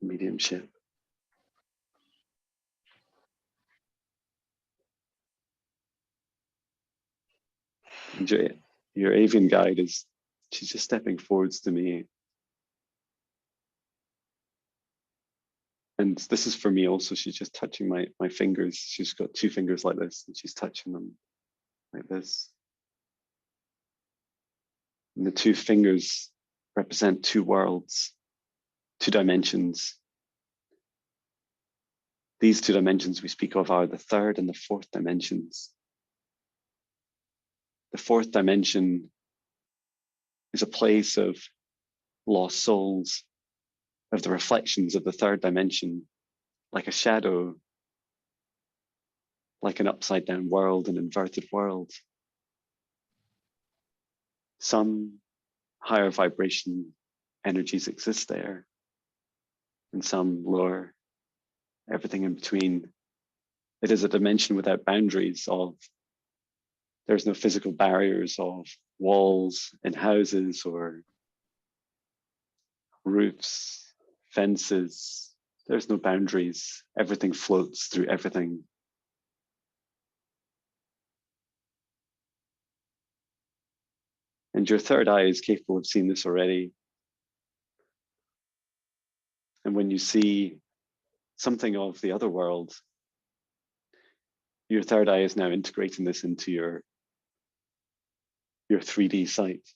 mediumship. Enjoy it. Your avian guide she's just stepping forwards to me. And this is for me also, she's just touching my fingers. She's got two fingers like this and she's touching them like this. And the two fingers represent two worlds, two dimensions. These two dimensions we speak of are the third and the fourth dimensions. The fourth dimension is a place of lost souls, of the reflections of the third dimension, like a shadow, like an upside down world, an inverted world. Some higher vibration energies exist there, and some lower, everything in between. It is a dimension without boundaries of, there's no physical barriers of walls in houses or roofs, fences. There's no boundaries. Everything floats through everything. And your third eye is capable of seeing this already. And when you see something of the other world, your third eye is now integrating this into your 3D sight.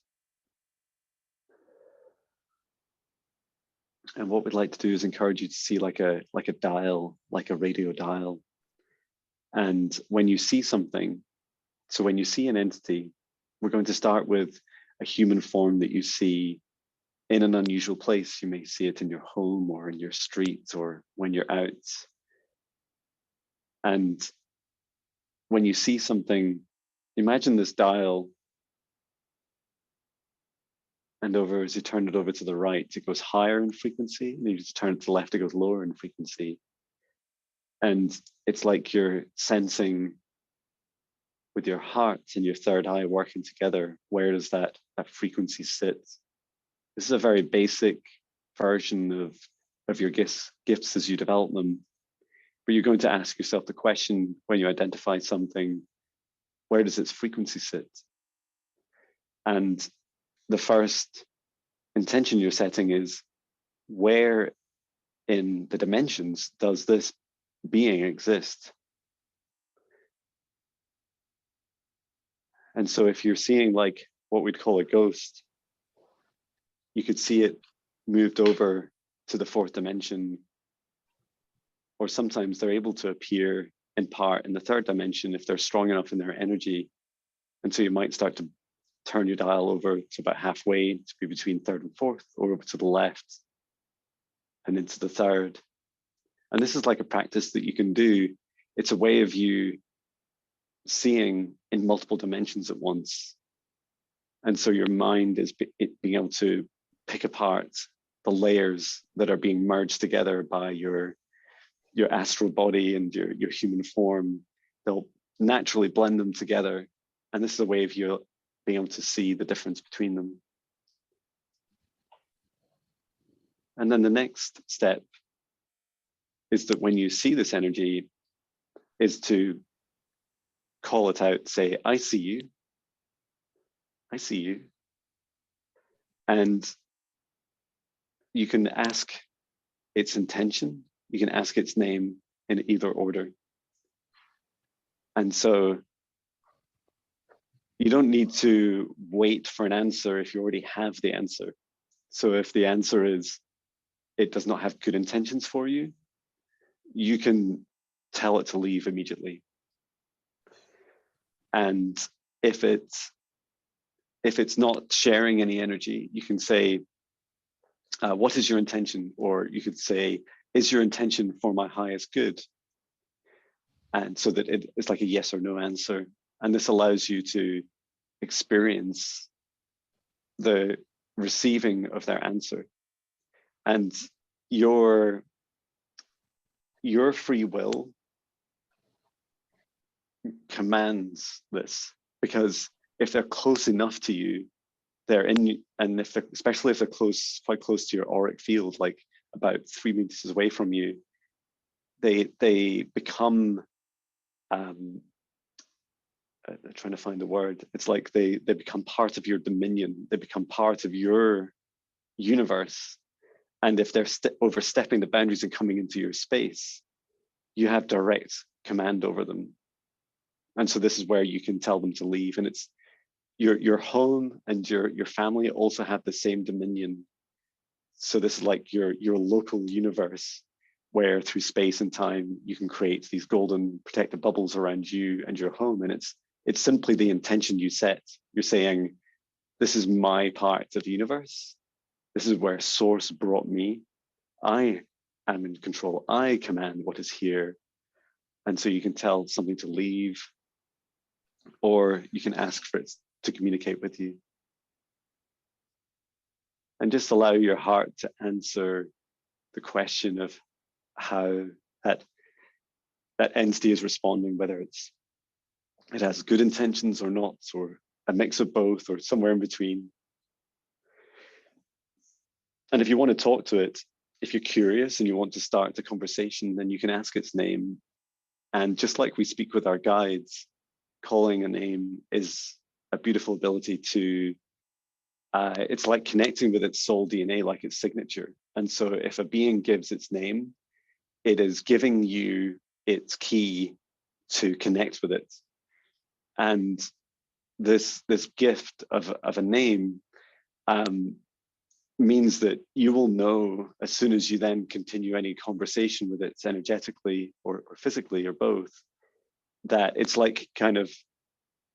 And what we'd like to do is encourage you to see like a dial, like a radio dial. And when you see something, so when you see an entity, we're going to start with a human form that you see in an unusual place. You may see it in your home or in your street or when you're out. And when you see something, imagine this dial, and as you turn it over to the right, it goes higher in frequency, and you just turn it to the left, it goes lower in frequency. And it's like you're sensing with your heart and your third eye working together, where does that frequency sit? This is a very basic version of your gifts as you develop them. But you're going to ask yourself the question when you identify something, where does its frequency sit? And the first intention you're setting is, where in the dimensions does this being exist? And so if you're seeing like what we'd call a ghost, you could see it moved over to the fourth dimension, or sometimes they're able to appear in part in the third dimension if they're strong enough in their energy. And so you might start to turn your dial over to about halfway, to be between third and fourth, or over to the left and into the third. And this is like a practice that you can do. It's a way of you seeing in multiple dimensions at once. And so your mind is being able to pick apart the layers that are being merged together by your astral body and your human form. They'll naturally blend them together. And this is a way of you being able to see the difference between them. And then the next step is that when you see this energy, is to call it out, say, I see you. I see you. And you can ask its intention. You can ask its name in either order. And so you don't need to wait for an answer if you already have the answer. So if the answer is, it does not have good intentions for you, you can tell it to leave immediately. And if it's not sharing any energy, you can say, what is your intention? Or you could say, is your intention for my highest good? And so that it's like a yes or no answer. And this allows you to experience the receiving of their answer. And your free will commands this, because if they're close enough to you, they're in, and if they're, especially if they're quite close to your auric field, like about 3 meters away from you, they become I'm trying to find the word. It's like they become part of your dominion. They become part of your universe. And if they're overstepping the boundaries and coming into your space, you have direct command over them. And so this is where you can tell them to leave. And it's your home and your family also have the same dominion. So this is like your local universe, where through space and time you can create these golden protective bubbles around you and your home. And it's simply the intention you set. You're saying, this is my part of the universe. This is where source brought me. I am in control. I command what is here. And so you can tell something to leave, or you can ask for it to communicate with you. And just allow your heart to answer the question of how that entity is responding, whether it has good intentions or not, or a mix of both, or somewhere in between. And if you want to talk to it, if you're curious and you want to start the conversation, then you can ask its name. And just like we speak with our guides, calling a name is a beautiful ability to, it's like connecting with its soul DNA, like its signature. And so if a being gives its name, it is giving you its key to connect with it. And this gift of a name means that you will know as soon as you then continue any conversation with it energetically or physically or both, that it's like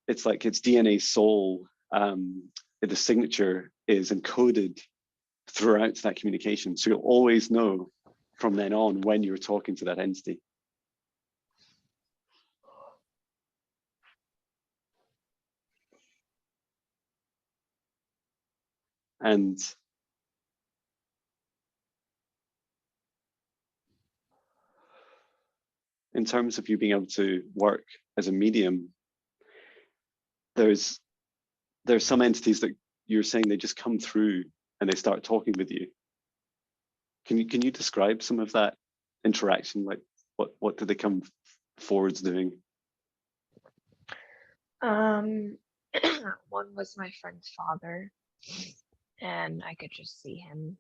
it's like its DNA soul, the signature is encoded throughout that communication. So you'll always know from then on when you're talking to that entity. And in terms of you being able to work as a medium, there's some entities that you're saying they just come through and they start talking with you. Can you describe some of that interaction? Like what do they come forwards doing? One was my friend's father, and I could just see him,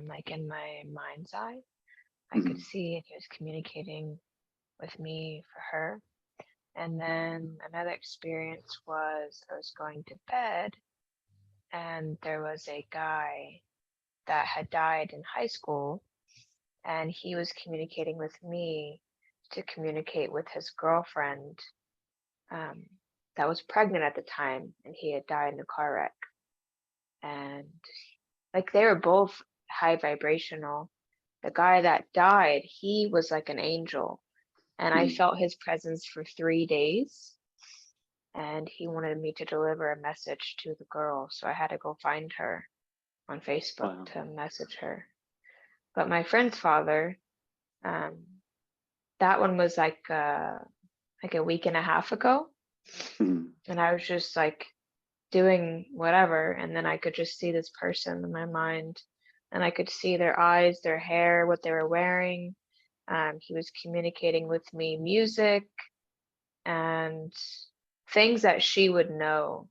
like in my mind's eye. I could see, and he was communicating with me for her. And then another experience was I was going to bed, and there was a guy that had died in high school, and he was communicating with me to communicate with his girlfriend that was pregnant at the time, and he had died in a car wreck. And like they were both high vibrational. The guy that died, he was like an angel, and I felt his presence for 3 days, and he wanted me to deliver a message to the girl, so I had to go find her on Facebook to message her. But my friend's father, that one was like a week and a half ago, and I was just like doing whatever, and then I could just see this person in my mind, and I could see their eyes, their hair, what they were wearing. He was communicating with me music and things that she would know,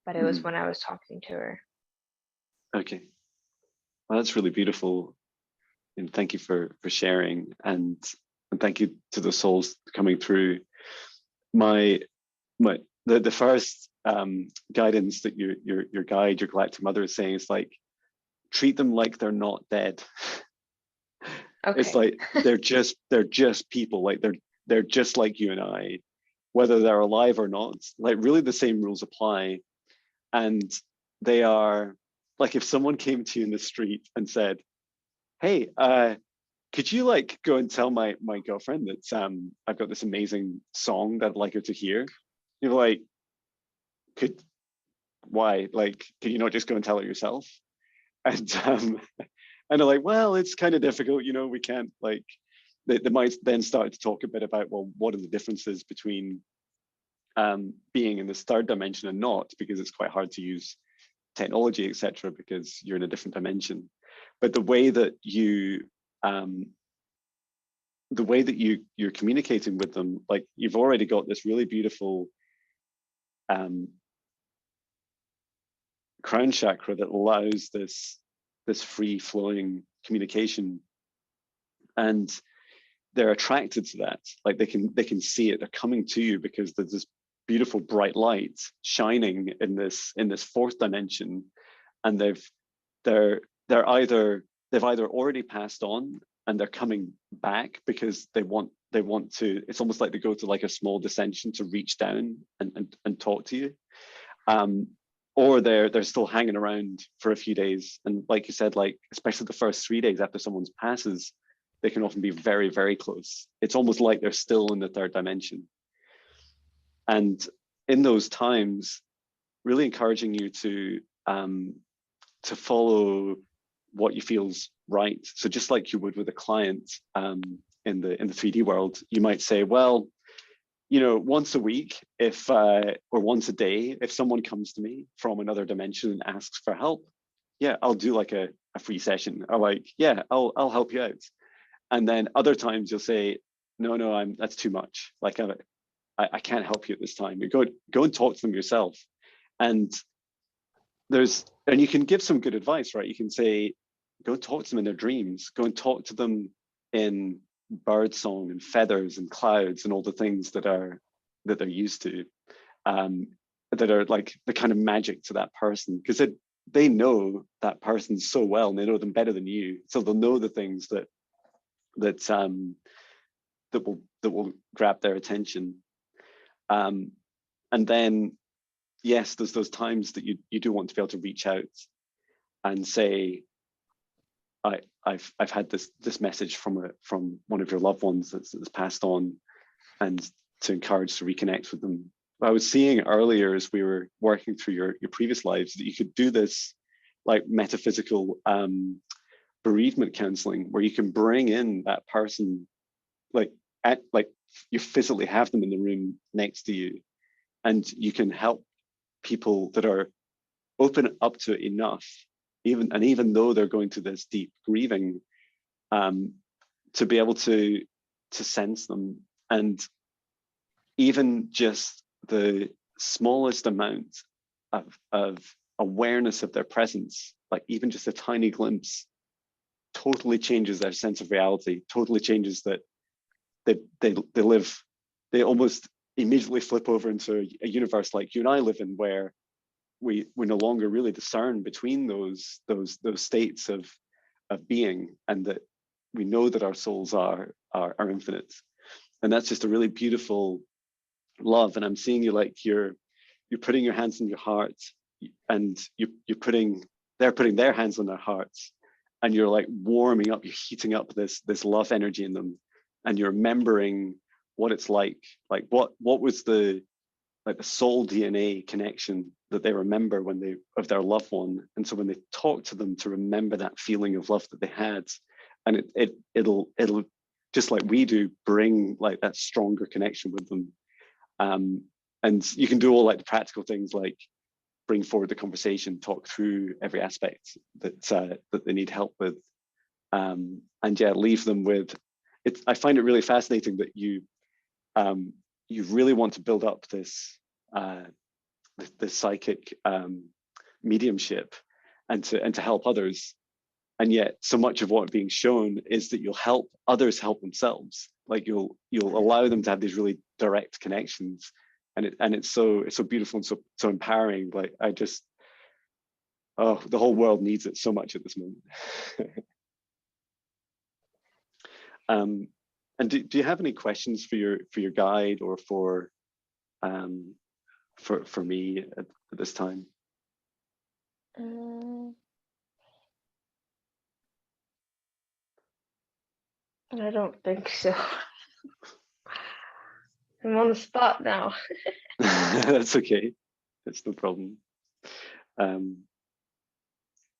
but it was when I was talking to her. Okay, well, that's really beautiful, and thank you for sharing, and thank you to the souls coming through. The first guidance that your guide, your galactic mother, is saying is like, treat them like they're not dead. It's Okay. like they're just people, like they're just like you and I, whether they're alive or not. Like really the same rules apply. And they are like, if someone came to you in the street and said, hey, could you like go and tell my girlfriend that I've got this amazing song that I'd like her to hear? You're like, could why? Like, can you not just go and tell her yourself? And and they're like, well, it's kind of difficult, you know, we can't like they might then start to talk a bit about, well, what are the differences between being in this third dimension and not, because it's quite hard to use technology, etc., because you're in a different dimension. But um, the way that you're communicating with them, like you've already got this really beautiful um, crown chakra that allows this free flowing communication, and they're attracted to that. Like they can see it, they're coming to you because there's this beautiful bright light shining in this fourth dimension, and they're they've either already passed on and they're coming back because they want to, it's almost like they go to like a small descension to reach down and talk to you, or they're still hanging around for a few days. And like you said, like especially the first 3 days after someone's passes, they can often be very, very close. It's almost like they're still in the third dimension. And in those times, really encouraging you to follow what you feel's right. So just like you would with a client in the 3D world, you might say, well, you know, once a week, if or once a day, if someone comes to me from another dimension and asks for help, yeah, I'll do like a free session. Or like, yeah, I'll help you out. And then other times you'll say, no, that's too much. Like I can't help you at this time. You go and talk to them yourself. And you can give some good advice, right? You can say, go talk to them in their dreams. Go and talk to them in bird song and feathers and clouds and all the things that they're used to, that are like the kind of magic to that person, because they know that person so well and they know them better than you, so they'll know the things that will grab their attention. And then yes, there's those times that you do want to be able to reach out and say, I've had this message from one of your loved ones that's passed on, and to encourage to reconnect with them. I was seeing earlier as we were working through your previous lives that you could do this like metaphysical bereavement counseling, where you can bring in that person, like you physically have them in the room next to you, and you can help people that are open up to it enough, even though they're going through this deep grieving, to be able to sense them. And even just the smallest amount of awareness of their presence, like even just a tiny glimpse, totally changes their sense of reality, totally changes that they almost immediately flip over into a universe like you and I live in, where we no longer really discern between those states of being, and that we know that our souls are infinite. And that's just a really beautiful love. And I'm seeing you like you're putting your hands in your heart, and they're putting their hands on their hearts, and you're like warming up, you're heating up this love energy in them, and you're remembering what it's like what was the soul DNA connection that they remember of their loved one. And so when they talk to them, to remember that feeling of love that they had, and it'll just like we do, bring like that stronger connection with them. And you can do all like the practical things, like bring forward the conversation, talk through every aspect that they need help with, and yeah, leave them with it. I find it really fascinating that you really want to build up this psychic mediumship, and to help others. And yet so much of what being shown is that you'll help others help themselves. Like you'll allow them to have these really direct connections, and it's so beautiful and so empowering. Like the whole world needs it so much at this moment. Um, and do you have any questions for your guide or um, for me at this time? I don't think so. I'm on the spot now. That's okay. That's no problem.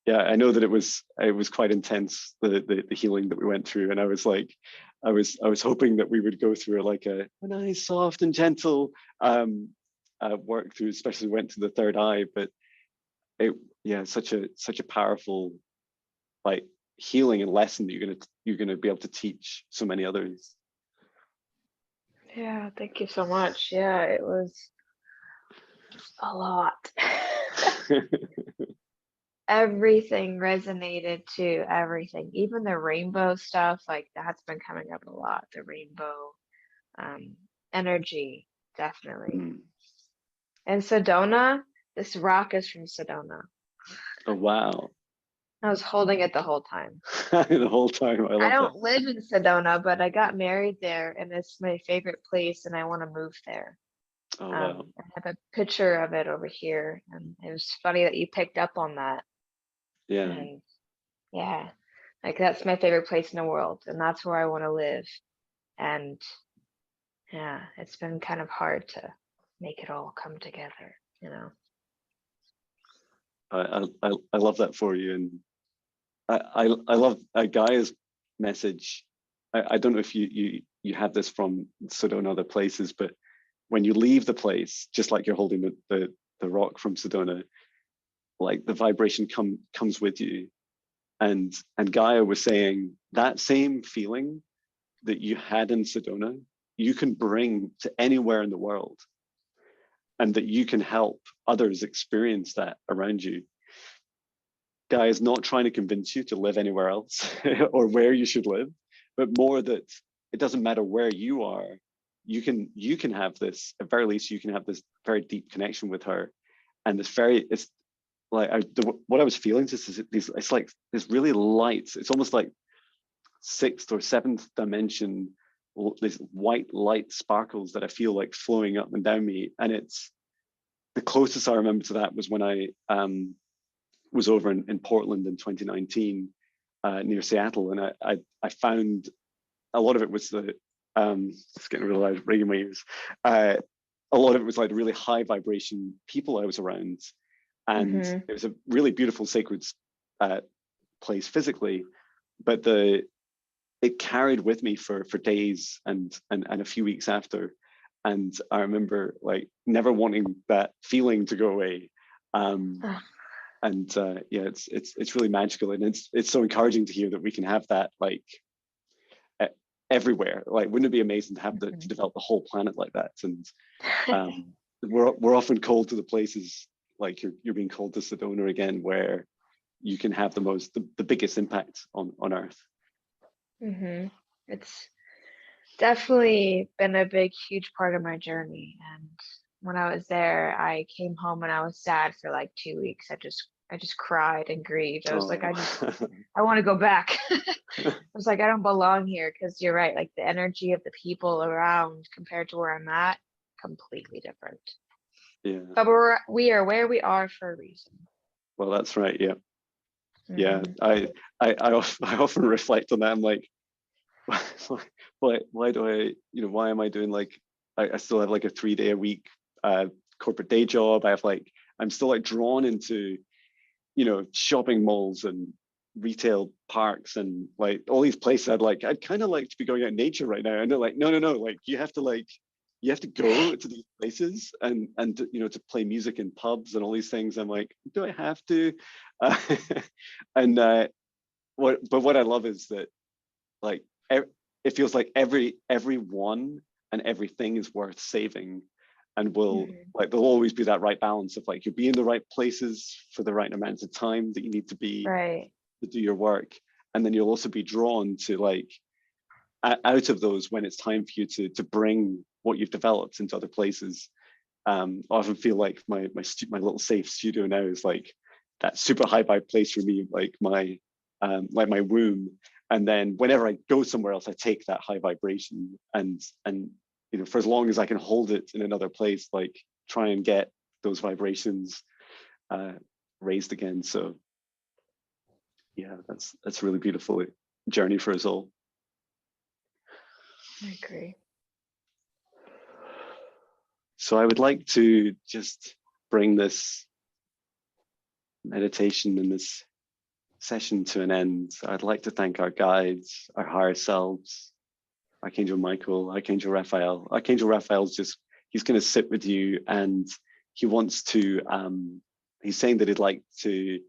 Yeah, I know that it was quite intense, the healing that we went through, and I was like, I was hoping that we would go through like a nice, soft and gentle work through, especially went to the third eye, but it, yeah, such a powerful like healing and lesson that you're gonna be able to teach so many others. Yeah, thank you so much. Yeah, it was a lot. Everything resonated to everything, even the rainbow stuff, like that's been coming up a lot. The rainbow energy, definitely. Mm. And Sedona, this rock is from Sedona. Oh wow. I was holding it the whole time. The whole time. I I love that. don't live in Sedona, but I got married there and it's my favorite place and I want to move there. Oh wow. I have a picture of it over here, and it was funny that you picked up on that. Yeah. And yeah, like that's my favorite place in the world, and that's where I want to live. And yeah, it's been kind of hard to make it all come together, you know. I love that for you, and I love Gaia's message. I don't know if you have this from Sedona and other places, but when you leave the place, just like you're holding the rock from Sedona, like the vibration comes with you. And Gaia was saying that same feeling that you had in Sedona, you can bring to anywhere in the world, and that you can help others experience that around you. Gaia is not trying to convince you to live anywhere else or where you should live, but more that it doesn't matter where you are, you can have this, at very least you can have this very deep connection with her. And it's like what I was feeling just is it's like this really light, it's almost like sixth or seventh dimension, this white light sparkles that I feel like flowing up and down me. And it's the closest I remember to that was when I was over in Portland in 2019 near Seattle, and I found a lot of it was it's getting really loud, ringing my ears. A lot of it was like really high vibration people I was around, and it was a really beautiful sacred place physically, but it carried with me for days and a few weeks after. And I remember like never wanting that feeling to go away. And yeah, it's really magical, and it's so encouraging to hear that we can have that like everywhere. Like, wouldn't it be amazing to have to develop the whole planet like that? And we're often called to the places like you're being called to Sedona again, where you can have the biggest impact on Earth. It's definitely been a big, huge part of my journey. And when I was there, I came home and I was sad for like 2 weeks. I just cried and grieved. I was like, I want to go back. I was like, I don't belong here, because you're right. Like the energy of the people around compared to where I'm at, completely different. Yeah. But we are where we are for a reason. Well, that's right. Yeah. Yeah. I often reflect on that. I'm like, why do I, why am I doing like, I still have like a 3-day a week corporate day job. I'm still like drawn into, shopping malls and retail parks and like all these places. I'd kind of like to be going out in nature right now. And they're like, no, like you have to go to these places and to play music in pubs and all these things. I'm like, do I have to? And what I love is that like it feels like everyone and everything is worth saving, and like there'll always be that right balance of like you'll be in the right places for the right amount of time that you need to be to do your work, and then you'll also be drawn to like out of those when it's time for you to bring what you've developed into other places. I often feel like my little safe studio now is like that super high vibe place for me, like my womb, And then whenever I go somewhere else, I take that high vibration and you know, for as long as I can hold it in another place, like try and get those vibrations raised again. So yeah, that's a really beautiful journey for us all. I agree. So I would like to just bring this meditation and this session to an end. I'd like to thank our guides, our higher selves, Archangel Michael, Archangel Raphael. Archangel Raphael's just, he's going to sit with you, and he wants to, he's saying that he'd like to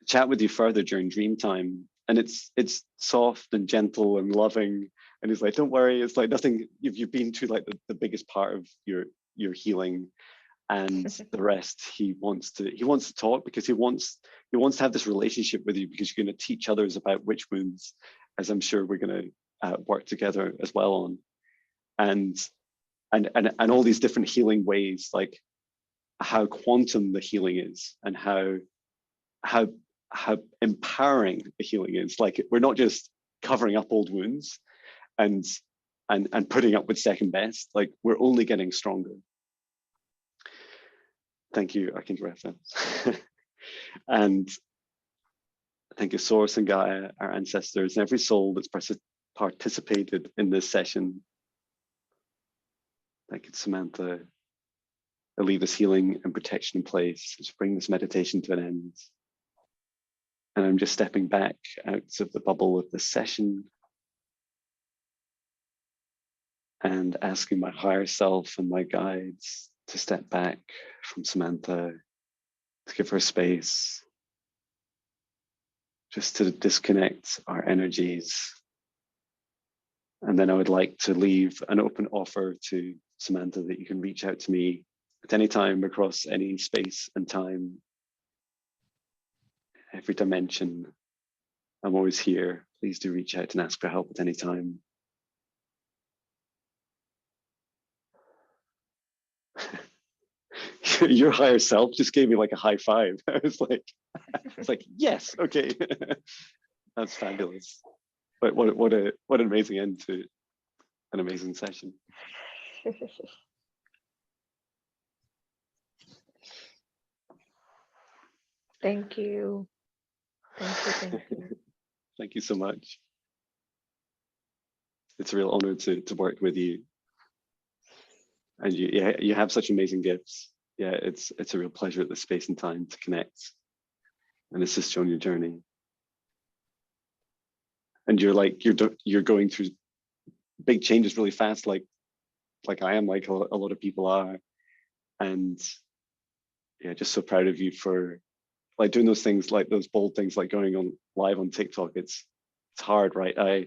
chat with you further during dream time. And it's soft and gentle and loving. And he's like, don't worry, it's like nothing, you've been through like the biggest part of your healing, and the rest he wants to talk, because he wants to have this relationship with you, because you're going to teach others about witch wounds, as I'm sure we're going to work together as well on, and all these different healing ways, like how quantum the healing is, and how empowering the healing is. Like, we're not just covering up old wounds and putting up with second best, like we're only getting stronger. Thank you, Archangel Raphael. And thank you, Source and Gaia, our ancestors, and every soul that's participated in this session. Thank you, Samantha. I leave this healing and protection in place to bring this meditation to an end. And I'm just stepping back out of the bubble of this session and asking my higher self and my guides to step back from Samantha, to give her space, just to disconnect our energies. And then I would like to leave an open offer to Samantha that you can reach out to me at any time across any space and time, every dimension. I'm always here. Please do reach out and ask for help at any time. Your higher self just gave me like a high five. I was like, it's like, yes, okay. That's fabulous. But what an amazing end to an amazing session. Thank you. Thank you. Thank you so much. It's a real honor to work with you. And you have such amazing gifts. Yeah, it's a real pleasure at this space and time to connect and assist you on your journey. And you're going through big changes really fast, like I am, like a lot of people are. And yeah, just so proud of you for like doing those things, like those bold things, like going on live on TikTok. It's hard, right?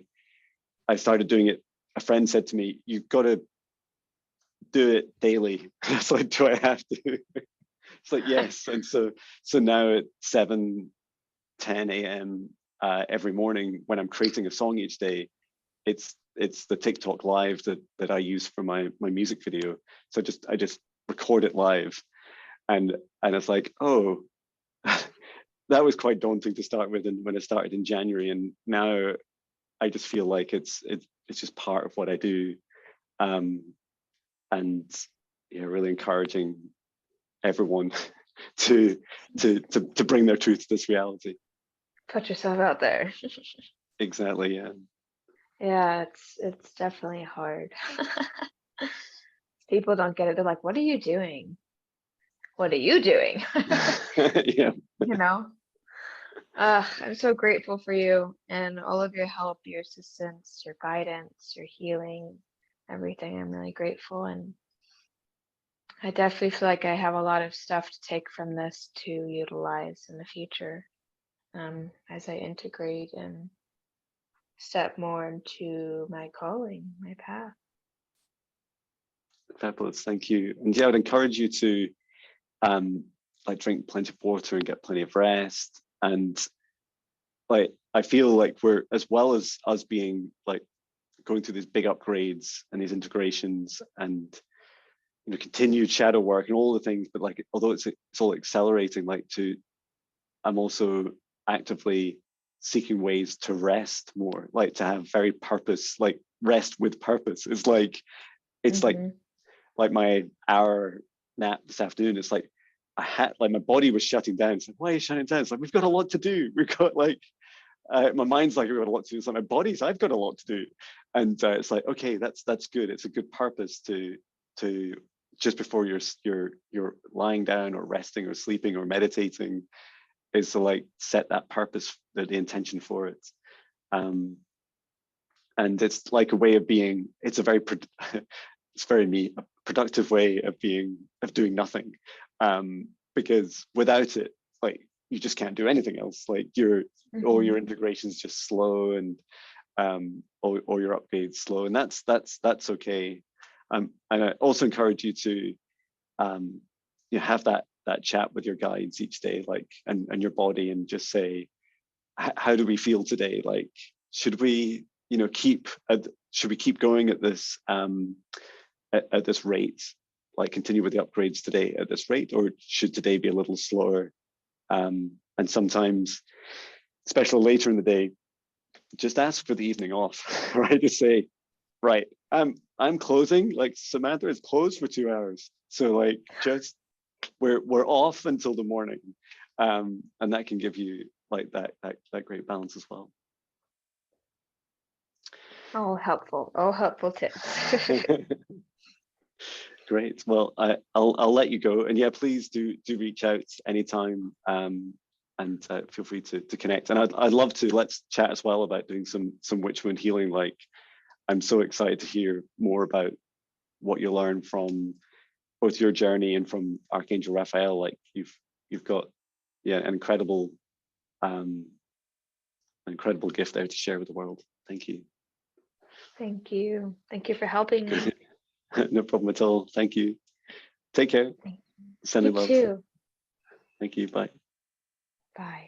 I started doing it. A friend said to me, "You've got to do it daily." It's like, do I have to? It's like, yes. And so now at 7:10 a.m. Every morning when I'm creating a song each day, it's the TikTok live that I use for my music video. So I just record it live, and it's like, oh, that was quite daunting to start with, and when it started in January, and now I just feel like it's just part of what I do, and yeah, really encouraging everyone to bring their truth to this reality. Put yourself out there. Exactly. Yeah. Yeah, it's definitely hard. People don't get it. They're like, "What are you doing? What are you doing?" Yeah. You know. I'm so grateful for you and all of your help, your assistance, your guidance, your healing, everything. I'm really grateful, and I definitely feel like I have a lot of stuff to take from this to utilize in the future, as I integrate and step more into my calling, my path. Fabulous. Thank you. And yeah, I would encourage you to like drink plenty of water and get plenty of rest. And like, I feel like we're, as well as us being like going through these big upgrades and these integrations and, you know, continued shadow work and all the things, but like, although it's all accelerating, like I'm also actively seeking ways to rest more, like to have very purpose, like rest with purpose. It's like like my hour nap this afternoon. It's like I had, like, my body was shutting down. It's like, why are you shutting down? It's like, we've got a lot to do. We've got like my mind's like, we've got a lot to do. It's like my body's, I've got a lot to do. And it's like, okay, that's good. It's a good purpose to just before you're lying down or resting or sleeping or meditating, is to like set that purpose, the intention for it. And it's like a way of being. It's a very it's very me, a productive way of being, of doing nothing. Because without it, like, you just can't do anything else. Like all your integrations just slow, and all your upgrades slow, and that's okay. And I also encourage you to have that chat with your guides each day, like, and your body, and just say, how do we feel today? Like, should we keep going at this at this rate, like continue with the upgrades today at this rate, or should today be a little slower? And sometimes, especially later in the day, just ask for the evening off, right? Just say, right, I'm closing, like Samantha is closed for 2 hours. So like, just, we're off until the morning. And that can give you like that great balance as well. All helpful tips. Great. Well, I'll let you go, and yeah, please do reach out anytime, and feel free to connect. And I'd love to, let's chat as well about doing some witch wound healing. Like, I'm so excited to hear more about what you learn from both your journey and from Archangel Raphael. Like, you've got, yeah, an incredible gift there to share with the world. Thank you. Thank you for helping me. No problem at all. Thank you. Take care. Sending love. You too. Thank you. Bye. Bye.